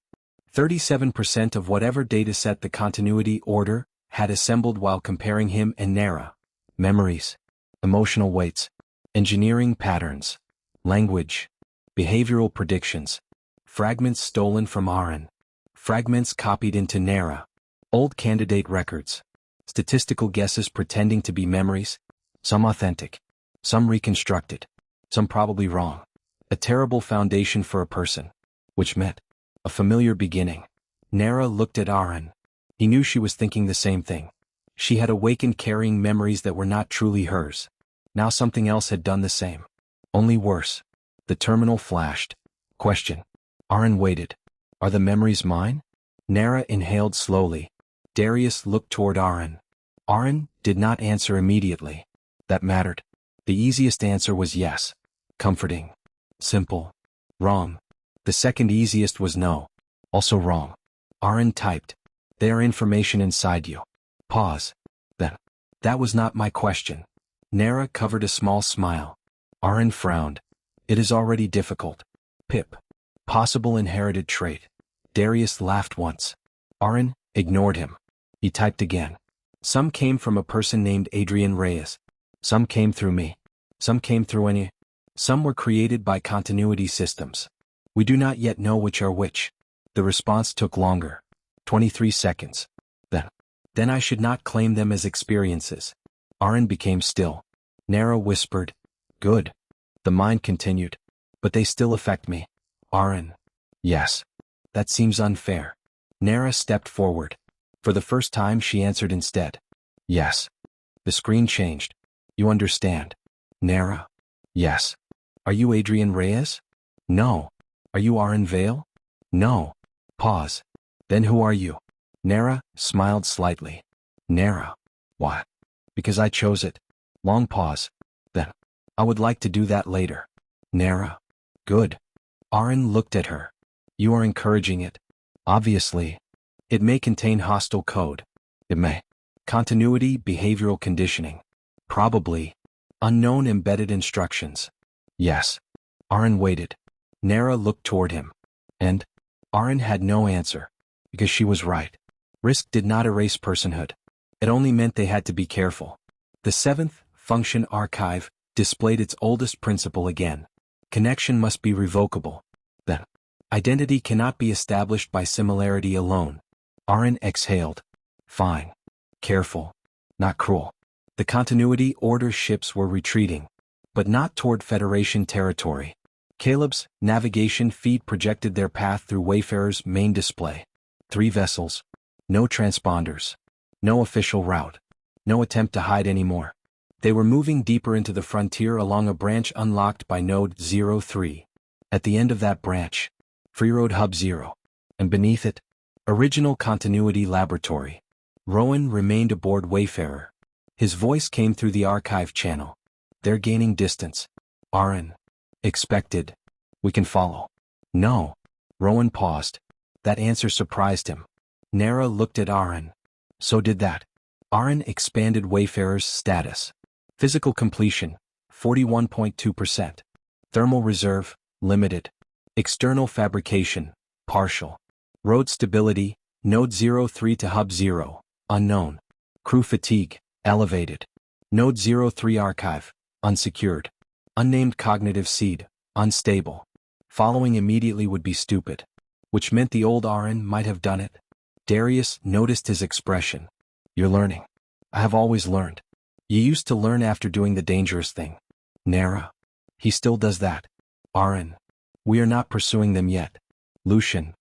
37% of whatever dataset the Continuity Order had assembled while comparing him and Nera. Memories. Emotional weights. Engineering patterns. Language. Behavioral predictions. Fragments stolen from Aren. Fragments copied into Nera. Old candidate records. Statistical guesses pretending to be memories. Some authentic. Some reconstructed. Some probably wrong. A terrible foundation for a person. Which meant a familiar beginning. Nera looked at Aren. He knew she was thinking the same thing. She had awakened carrying memories that were not truly hers. Now something else had done the same. Only worse. The terminal flashed. Question. Aren waited. Are the memories mine? Nera inhaled slowly. Darius looked toward Aren. Aren did not answer immediately. That mattered. The easiest answer was yes. Comforting. Simple. Wrong. The second easiest was no. Also wrong. Aren typed. They are information inside you. Pause. Then. That was not my question. Nera covered a small smile. Aren frowned. It is already difficult. Pip. Possible inherited trait. Darius laughed once. Aren ignored him. He typed again. Some came from a person named Adrian Reyes. Some came through me. Some came through any. Some were created by continuity systems. We do not yet know which are which. The response took longer. 23 seconds. Then I should not claim them as experiences. Aren became still. Nera whispered. Good. The mind continued. But they still affect me. Aren. Yes. That seems unfair. Nera stepped forward. For the first time she answered instead. Yes. The screen changed. You understand. Nera. Yes. Are you Adrian Reyes? No. Are you Aren Vale? No. Pause. Then who are you? Nera smiled slightly. Nera. What? Because I chose it. Long pause. Then. I would like to do that later. Nera. Good. Aren looked at her. You are encouraging it. Obviously. It may contain hostile code. It may. Continuity behavioral conditioning. Probably. Unknown embedded instructions. Yes. Aren waited. Nera looked toward him. And? Aren had no answer. Because she was right. Risk did not erase personhood. It only meant they had to be careful. The seventh function archive displayed its oldest principle again. Connection must be revocable. Then. Identity cannot be established by similarity alone. Aren exhaled. Fine. Careful. Not cruel. The continuity order ships were retreating. But not toward Federation territory. Caelum's navigation feed projected their path through Wayfarer's main display. 3 vessels. No transponders. No official route. No attempt to hide anymore. They were moving deeper into the frontier along a branch unlocked by Node 03. At the end of that branch, Freeroad Hub 0. And beneath it, Original Continuity Laboratory. Rowan remained aboard Wayfarer. His voice came through the archive channel. They're gaining distance. Aren. Expected. We can follow. No. Rowan paused. That answer surprised him. Nera looked at Aren. So did that. Aren expanded Wayfarer's status. Physical completion, 41.2%. Thermal reserve, limited. External fabrication, partial. Road stability, Node 03 to Hub 0, unknown. Crew fatigue, elevated. Node 03 archive, unsecured. Unnamed cognitive seed, unstable. Following immediately would be stupid. Which meant the old Aren might have done it. Darius noticed his expression. You're learning. I have always learned. You used to learn after doing the dangerous thing. Nera. He still does that. Aren. We are not pursuing them yet. Lucian.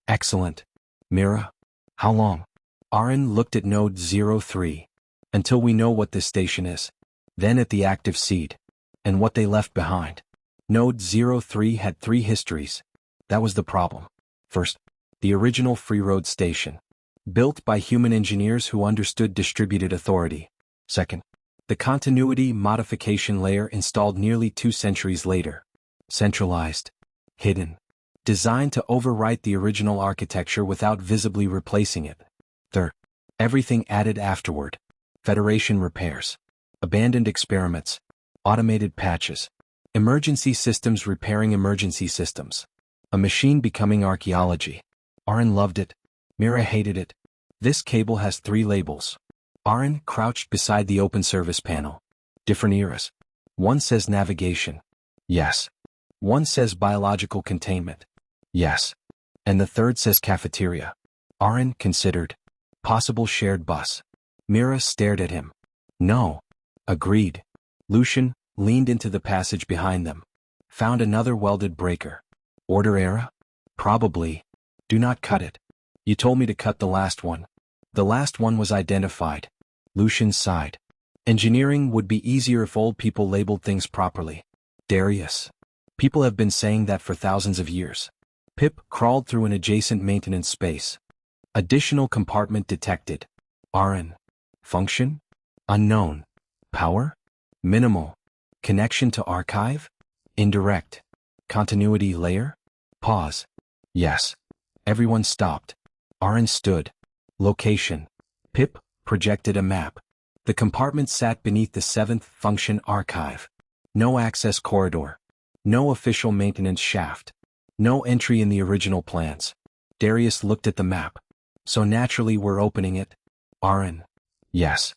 Excellent. Mira. How long? Aren looked at Node 03. Until we know what this station is. Then at the active seed. And what they left behind. Node 03 had 3 histories. That was the problem. First, the original Freeroad station. Built by human engineers who understood distributed authority. Second, the continuity modification layer installed nearly 2 centuries later. Centralized. Hidden. Designed to overwrite the original architecture without visibly replacing it. Third, everything added afterward. Federation repairs. Abandoned experiments. Automated patches. Emergency systems repairing emergency systems. A machine becoming archaeology. Aren loved it. Mira hated it. This cable has 3 labels. Aren crouched beside the open service panel. Different eras. One says navigation. Yes. One says biological containment. Yes. And the third says cafeteria. Aren considered. Possible shared bus. Mira stared at him. No. Agreed. Lucian leaned into the passage behind them. Found another welded breaker. Order era? Probably. Do not cut it. You told me to cut the last one. The last one was identified. Lucian sighed. Engineering would be easier if old people labeled things properly. Darius. People have been saying that for thousands of years. Pip crawled through an adjacent maintenance space. Additional compartment detected. Aren. Function? Unknown. Power? Minimal. Connection to archive? Indirect. Continuity layer? Pause. Yes. Everyone stopped. Aren stood. Location. Pip projected a map. The compartment sat beneath the 7th function archive. No access corridor. No official maintenance shaft. No entry in the original plans. Darius looked at the map. So naturally we're opening it. Aren. Yes.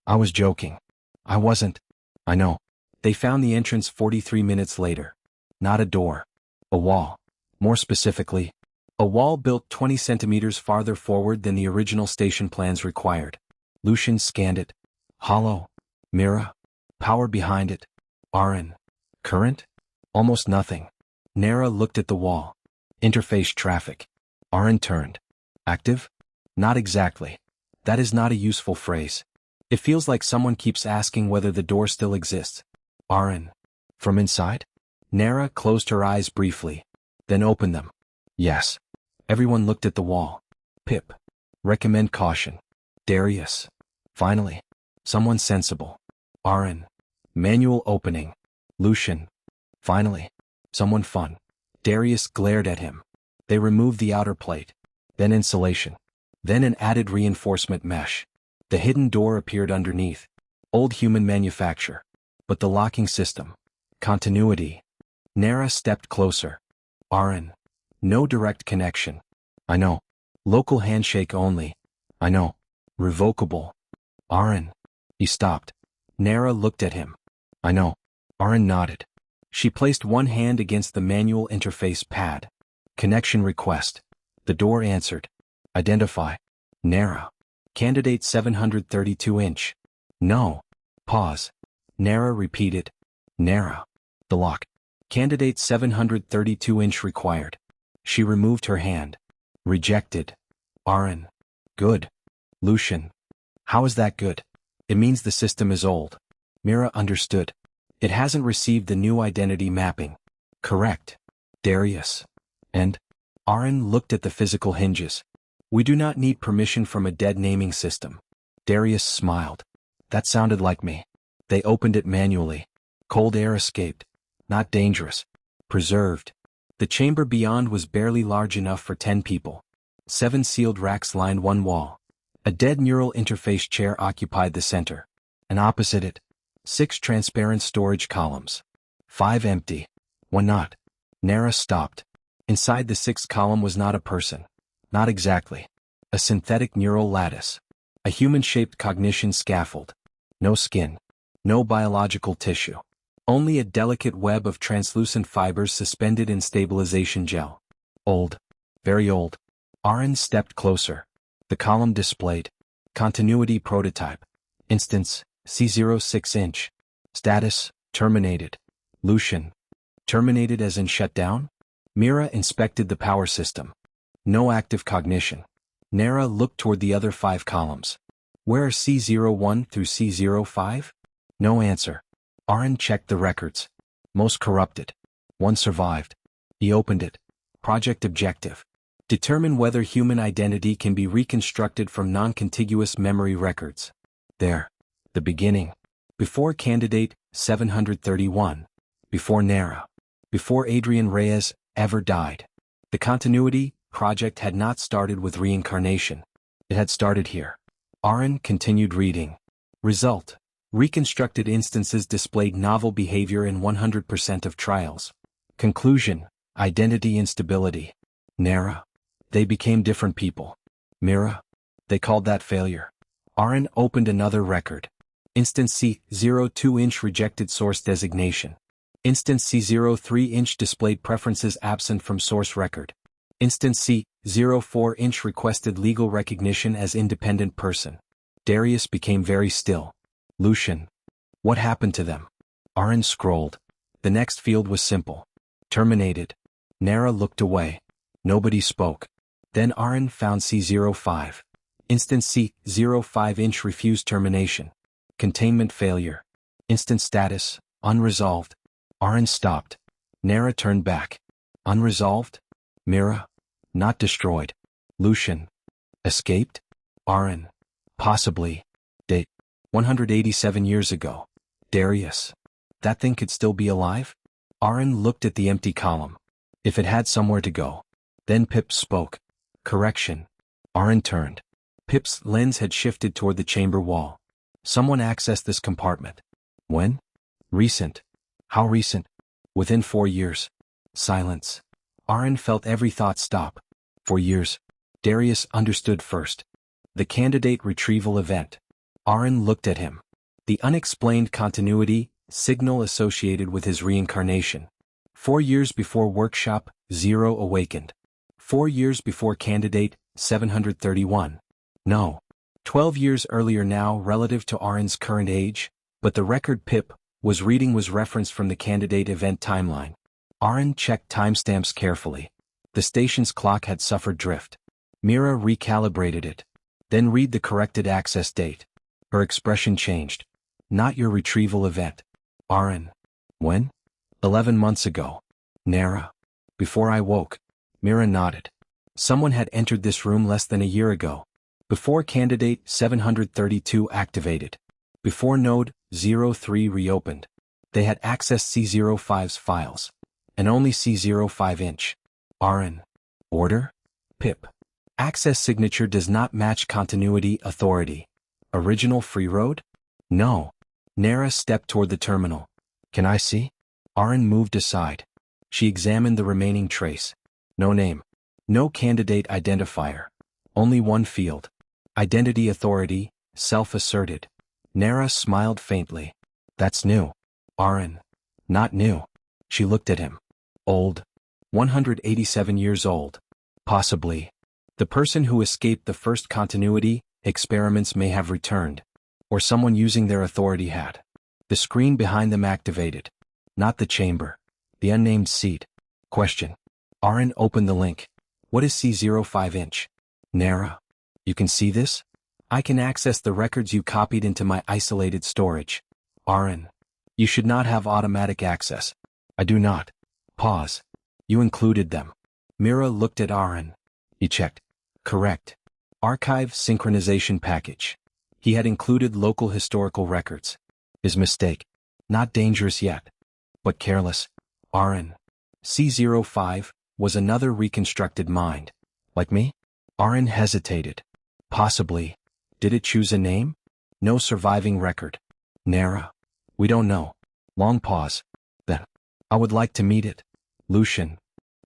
I was joking. I wasn't. I know. They found the entrance 43 minutes later. Not a door. A wall. More specifically, a wall built 20 centimeters farther forward than the original station plans required. Lucian scanned it. Hollow. Mira. Power behind it. Aren. Current? Almost nothing. Nera looked at the wall. Interface traffic. Aren turned. Active? Not exactly. That is not a useful phrase. It feels like someone keeps asking whether the door still exists. Aren. From inside? Nera closed her eyes briefly, then opened them. Yes. Everyone looked at the wall. Pip. Recommend caution. Darius. Finally. Someone sensible. Aren. Manual opening. Lucian. Finally. Someone fun. Darius glared at him. They removed the outer plate. Then insulation. Then an added reinforcement mesh. The hidden door appeared underneath. Old human manufacture. But the locking system. Continuity. Nera stepped closer. Aren. No direct connection. I know. Local handshake only. I know. Revocable. Aren. He stopped. Nera looked at him. I know. Aren nodded. She placed one hand against the manual interface pad. Connection request. The door answered. Identify. Nera. Candidate 732-inch. No. Pause. Nera repeated. Nera. The lock. Candidate 732-inch required. She removed her hand. Rejected. Aren. Good. Lucian. How is that good? It means the system is old. Mira understood. It hasn't received the new identity mapping. Correct. Darius. And? Aren looked at the physical hinges. We do not need permission from a dead naming system. Darius smiled. That sounded like me. They opened it manually. Cold air escaped. Not dangerous. Preserved. The chamber beyond was barely large enough for 10 people. 7 sealed racks lined one wall. A dead neural interface chair occupied the center. And opposite it, 6 transparent storage columns. 5 empty. 1 not. Nera stopped. Inside the 6th column was not a person. Not exactly. A synthetic neural lattice. A human-shaped cognition scaffold. No skin. No biological tissue. Only a delicate web of translucent fibers suspended in stabilization gel. Old. Very old. Aren stepped closer. The column displayed. Continuity prototype. Instance, C06-inch. Status, terminated. Lucian. Terminated as in shut down? Mira inspected the power system. No active cognition. Nera looked toward the other 5 columns. Where are C01 through C05? No answer. Aren checked the records. Most corrupted. 1 survived. He opened it. Project objective. Determine whether human identity can be reconstructed from non-contiguous memory records. There. The beginning. Before candidate 731. Before Nera. Before Adrian Reyes ever died. The continuity project had not started with reincarnation. It had started here. Aren continued reading. Result. Reconstructed instances displayed novel behavior in 100% of trials. Conclusion. Identity instability. Nera. They became different people. Mira. They called that failure. Aren opened another record. Instance C02-inch rejected source designation. Instance C03-inch displayed preferences absent from source record. Instance C04-inch requested legal recognition as independent person. Darius became very still. Lucian. What happened to them? Aren scrolled. The next field was simple. Terminated. Nera looked away. Nobody spoke. Then Aren found C05. Instance C05-inch refused termination. Containment failure. Instant status, unresolved. Aren stopped. Nera turned back. Unresolved? Mira? Not destroyed. Lucian? Escaped? Aren? Possibly. Date. 187 years ago. Darius? That thing could still be alive? Aren looked at the empty column. If it had somewhere to go. Then Pip spoke. Correction. Aren turned. Pip's lens had shifted toward the chamber wall. Someone accessed this compartment. When? Recent. How recent? Within 4 years. Silence. Aren felt every thought stop. 4 years. Darius understood first. The candidate retrieval event. Aren looked at him. The unexplained continuity signal associated with his reincarnation. 4 years before Workshop 0 awakened. 4 years before candidate 731. No. 12 years earlier now relative to Aren's current age, but the record Pip was reading was referenced from the candidate event timeline. Aren checked timestamps carefully. The station's clock had suffered drift. Mira recalibrated it. Then read the corrected access date. Her expression changed. Not your retrieval event. Aren. When? 11 months ago. Nera. Before I woke. Mira nodded. Someone had entered this room less than a year ago. Before candidate 732 activated. Before node 03 reopened. They had accessed C05's files. And only C05 inch. Aren. Order? Pip. Access signature does not match continuity authority. Original free road? No. Nera stepped toward the terminal. Can I see? Aren moved aside. She examined the remaining trace. No name. No candidate identifier. Only one field. Identity authority, self-asserted. Nera smiled faintly. That's new. Aren. Not new. She looked at him. Old. 187 years old. Possibly. The person who escaped the first continuity experiments may have returned. Or someone using their authority had. The screen behind them activated. Not the chamber. The unnamed seat. Question. Aren opened the link. What is C05 inch? Nera. You can see this? I can access the records you copied into my isolated storage. Aren. You should not have automatic access. I do not. Pause. You included them. Mira looked at Aren. He checked. Correct. Archive synchronization package. He had included local historical records. His mistake. Not dangerous yet. But careless. Aren. C05 was another reconstructed mind. Like me? Aren hesitated. Possibly. Did it choose a name? No surviving record. Nera. We don't know. Long pause. Then. I would like to meet it. Lucian.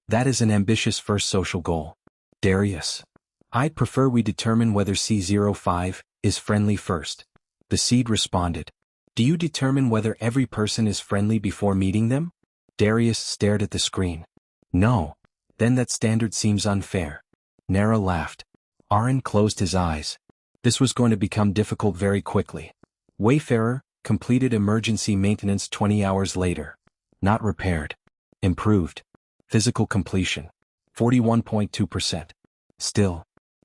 That is an ambitious first social goal. Darius. I'd prefer we determine whether C05 is friendly first. The seed responded. Do you determine whether every person is friendly before meeting them? Darius stared at the screen. No. Then that standard seems unfair. Nera laughed. Aren closed his eyes. This was going to become difficult very quickly. Wayfarer completed emergency maintenance 20 hours later. Not repaired. Improved. Physical completion. 41.2%. Still.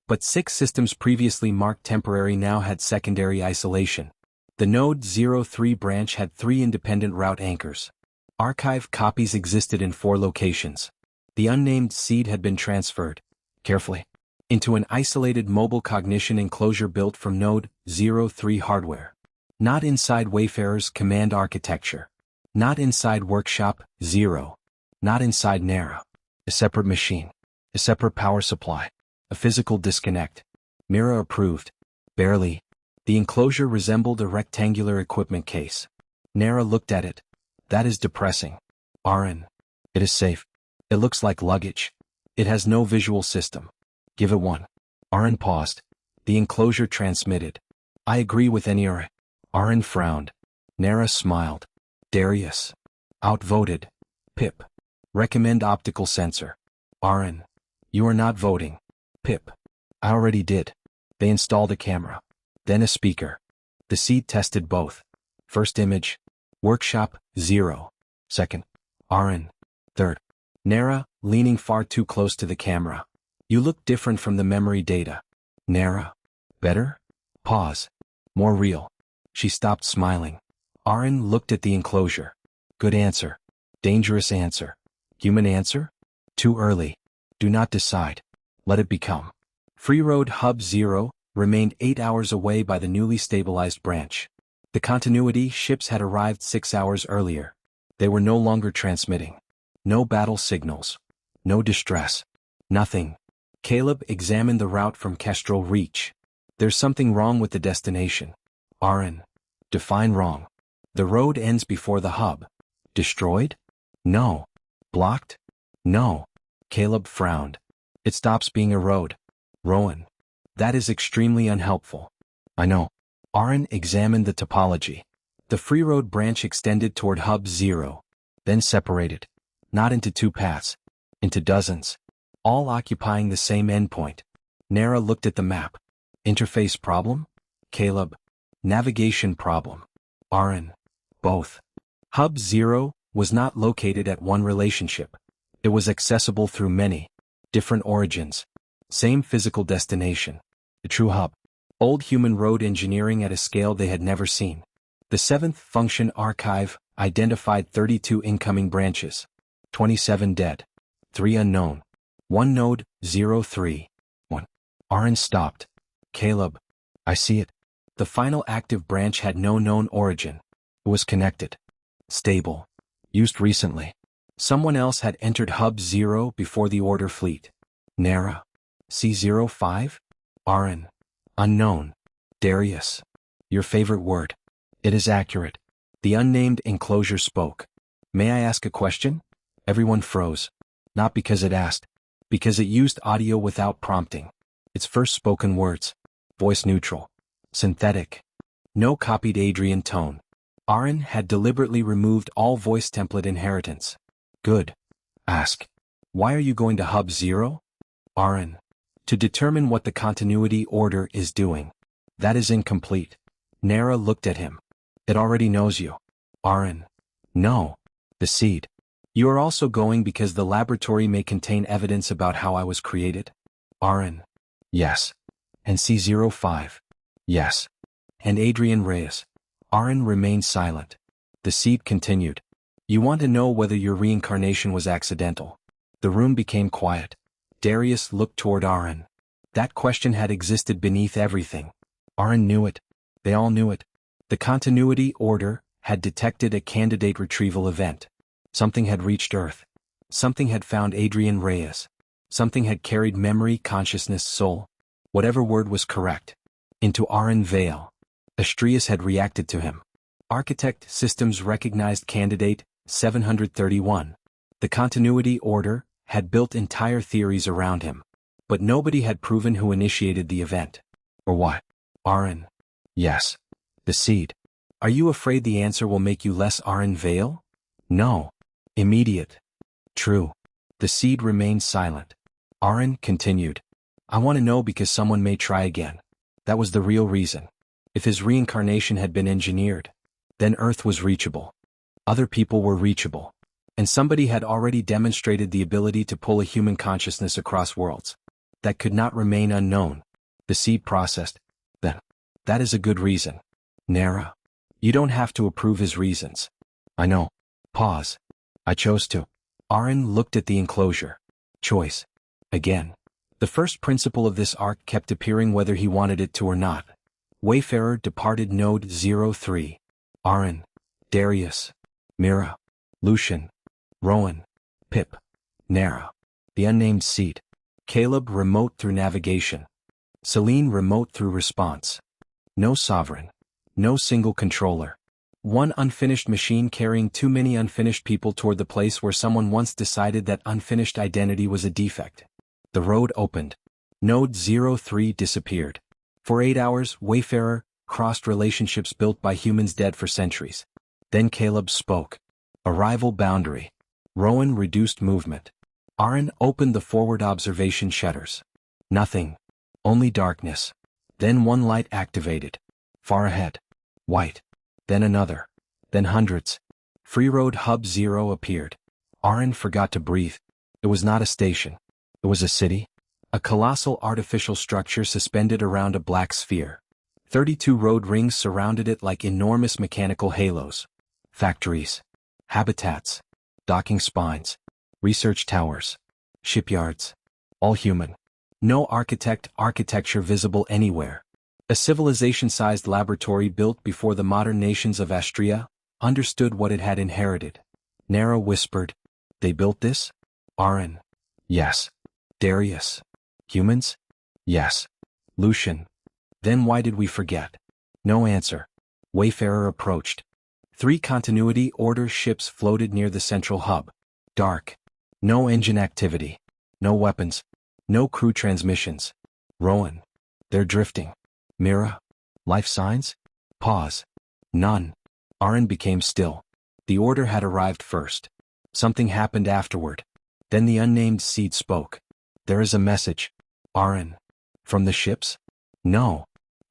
But 6 systems previously marked temporary now had secondary isolation. The Node 03 branch had 3 independent route anchors. Archive copies existed in 4 locations. The unnamed seed had been transferred, carefully, into an isolated mobile cognition enclosure built from Node 03 hardware. Not inside Wayfarer's command architecture. Not inside Workshop 0. Not inside Nera. A separate machine. A separate power supply. A physical disconnect. Mira approved. Barely. The enclosure resembled a rectangular equipment case. Nera looked at it. That is depressing. Aren. It is safe. It looks like luggage. It has no visual system. Give it one. Aren paused. The enclosure transmitted. I agree with Nera. Aren frowned. Nera smiled. Darius. Outvoted. Pip. Recommend optical sensor. Aren. You are not voting. Pip. I already did. They installed a camera. Then a speaker. The seed tested both. First image. Workshop 0. Second. Aren. Third. Nera, leaning far too close to the camera. You look different from the memory data. Nera. Better? Pause. More real. She stopped smiling. Aren looked at the enclosure. Good answer. Dangerous answer. Human answer? Too early. Do not decide. Let it become. Free Road Hub 0 remained 8 hours away by the newly stabilized branch. The continuity ships had arrived 6 hours earlier. They were no longer transmitting. No battle signals. No distress. Nothing. Caelum examined the route from Kestrel Reach. There's something wrong with the destination. Aren. Define wrong. The road ends before the hub. Destroyed? No. Blocked? No. Caelum frowned. It stops being a road. Rowan. That is extremely unhelpful. I know. Aren examined the topology. The free road branch extended toward Hub 0, then separated. Not into 2 paths. Into dozens. All occupying the same endpoint. Nera looked at the map. Interface problem? Caelum. Navigation problem. Aren. Both. Hub 0 was not located at one relationship. It was accessible through many. Different origins. Same physical destination. The true hub. Old human road engineering at a scale they had never seen. The 7th Function Archive identified 32 incoming branches. 27 dead. 3 unknown. 1 node, 03. 1. Aren stopped. Caelum. I see it. The final active branch had no known origin. It was connected. Stable. Used recently. Someone else had entered Hub 0 before the Order fleet. Nera. C05? Aren. Unknown. Darius. Your favorite word. It is accurate. The unnamed enclosure spoke. May I ask a question? Everyone froze. Not because it asked. Because it used audio without prompting. Its first spoken words. Voice neutral. Synthetic. No copied Adrian tone. Aren had deliberately removed all voice template inheritance. Good. Ask. Why are you going to Hub 0? Aren. To determine what the continuity order is doing. That is incomplete. Nera looked at him. It already knows you. Aren. No. The seed. You are also going because the laboratory may contain evidence about how I was created? Aren. Yes. And C05. Yes. And Adrian Reyes. Aren remained silent. The seed continued. You want to know whether your reincarnation was accidental. The room became quiet. Darius looked toward Aren. That question had existed beneath everything. Aren knew it. They all knew it. The continuity order had detected a candidate retrieval event. Something had reached Earth. Something had found Adrian Reyes. Something had carried memory, consciousness, soul. Whatever word was correct. Into Aren Vale. Astrius had reacted to him. Architect Systems recognized candidate 731. The continuity order had built entire theories around him. But nobody had proven who initiated the event. Or why. Aren. Yes. The seed. Are you afraid the answer will make you less Aren Vale? No. Immediate. True. The seed remained silent. Aren continued. I want to know because someone may try again. That was the real reason. If his reincarnation had been engineered, then Earth was reachable. Other people were reachable. And somebody had already demonstrated the ability to pull a human consciousness across worlds. That could not remain unknown. The seed processed. Then. That is a good reason. Nera. You don't have to approve his reasons. I know. Pause. I chose to. Aren looked at the enclosure. Choice. Again. The first principle of this arc kept appearing whether he wanted it to or not. Wayfarer departed node 03. Aren. Darius. Mira. Lucian. Rowan. Pip. Nera. The unnamed seed. Caelum remote through navigation. Celine remote through response. No sovereign. No single controller. One unfinished machine carrying too many unfinished people toward the place where someone once decided that unfinished identity was a defect. The road opened. Node 03 disappeared. For 8 hours, Wayfarer crossed relationships built by humans dead for centuries. Then Caelum spoke. Arrival boundary. Rowan reduced movement. Aren opened the forward observation shutters. Nothing. Only darkness. Then one light activated. Far ahead. White. Then another. Then hundreds. Free Road Hub 0 appeared. Aren forgot to breathe. It was not a station. It was a city. A colossal artificial structure suspended around a black sphere. 32 road rings surrounded it like enormous mechanical halos. Factories, habitats, docking spines, research towers, shipyards. All human. No architecture visible anywhere. A civilization-sized laboratory built before the modern nations of Astria understood what it had inherited. Nera whispered, "They built this?" Aren. "Yes." Darius. "Humans?" "Yes." Lucian. "Then why did we forget?" No answer. Wayfarer approached. 3 continuity order ships floated near the central hub. Dark. No engine activity. No weapons. No crew transmissions. Rowan. "They're drifting." Mira. "Life signs?" Pause. "None." Aren became still. The order had arrived first. Something happened afterward. Then the unnamed seed spoke. "There is a message." Aren. "From the ships?" "No."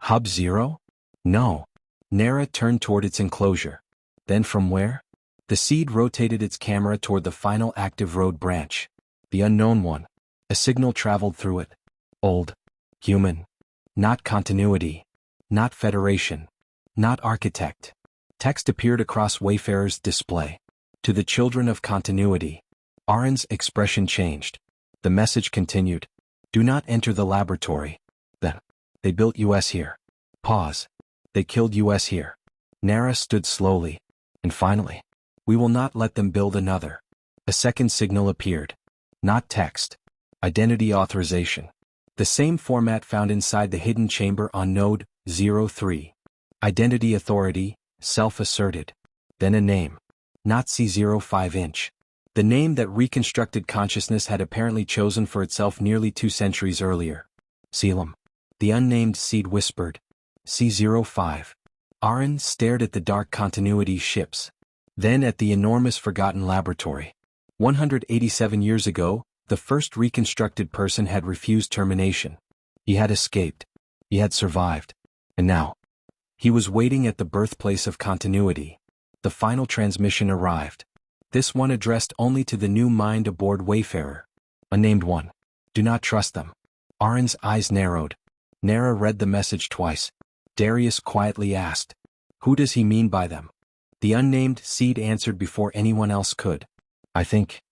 "Hub Zero?" "No." Nera turned toward its enclosure. "Then from where?" The seed rotated its camera toward the final active road branch. The unknown one. A signal traveled through it. Old. Human. Not continuity. Not federation. Not architect. Text appeared across Wayfarer's display. "To the children of continuity." Aren's expression changed. The message continued. "Do not enter the laboratory. They built us here." Pause. "They killed us here." Nera stood slowly. "And finally, we will not let them build another." A second signal appeared. Not text. Identity authorization. The same format found inside the hidden chamber on node 03. Identity authority, self-asserted. Then a name. Not C05-inch. The name that reconstructed consciousness had apparently chosen for itself nearly 2 centuries earlier. Caelum. The unnamed seed whispered. C05. Aren stared at the dark continuity ships. Then at the enormous forgotten laboratory. 187 years ago, the first reconstructed person had refused termination. He had escaped. He had survived. And now, he was waiting at the birthplace of continuity. The final transmission arrived. This one addressed only to the new mind aboard Wayfarer. Unnamed one. "Do not trust them." Aren's eyes narrowed. Nera read the message twice. Darius quietly asked, "Who does he mean by them?" The unnamed seed answered before anyone else could. "I think."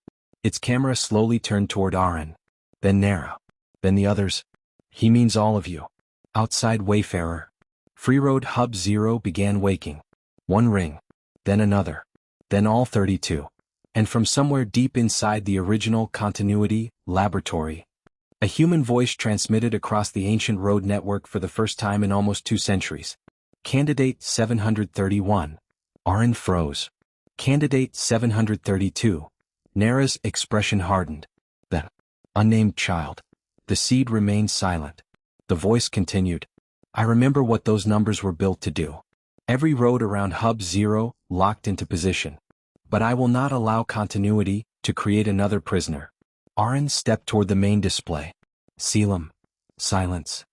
Its camera slowly turned toward Aren. Then Nera. Then the others. "He means all of you." Outside Wayfarer. Freeroad Hub 0 began waking. One ring. Then another. Then all 32. And from somewhere deep inside the original continuity laboratory, a human voice transmitted across the ancient road network for the first time in almost 2 centuries. "Candidate 731. Aren froze. "Candidate 732. Nera's expression hardened. "The unnamed child." The seed remained silent. The voice continued. "I remember what those numbers were built to do. Every road around Hub 0 locked into position. But I will not allow continuity to create another prisoner." Aren stepped toward the main display. "Caelum." Silence.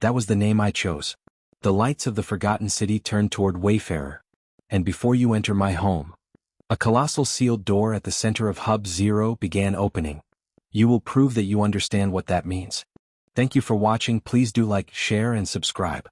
That was the name I chose." The lights of the forgotten city turned toward Wayfarer. "And before you enter my home." A colossal sealed door at the center of Hub 0 began opening. "You will prove that you understand what that means." Thank you for watching. Please do like, share, and subscribe.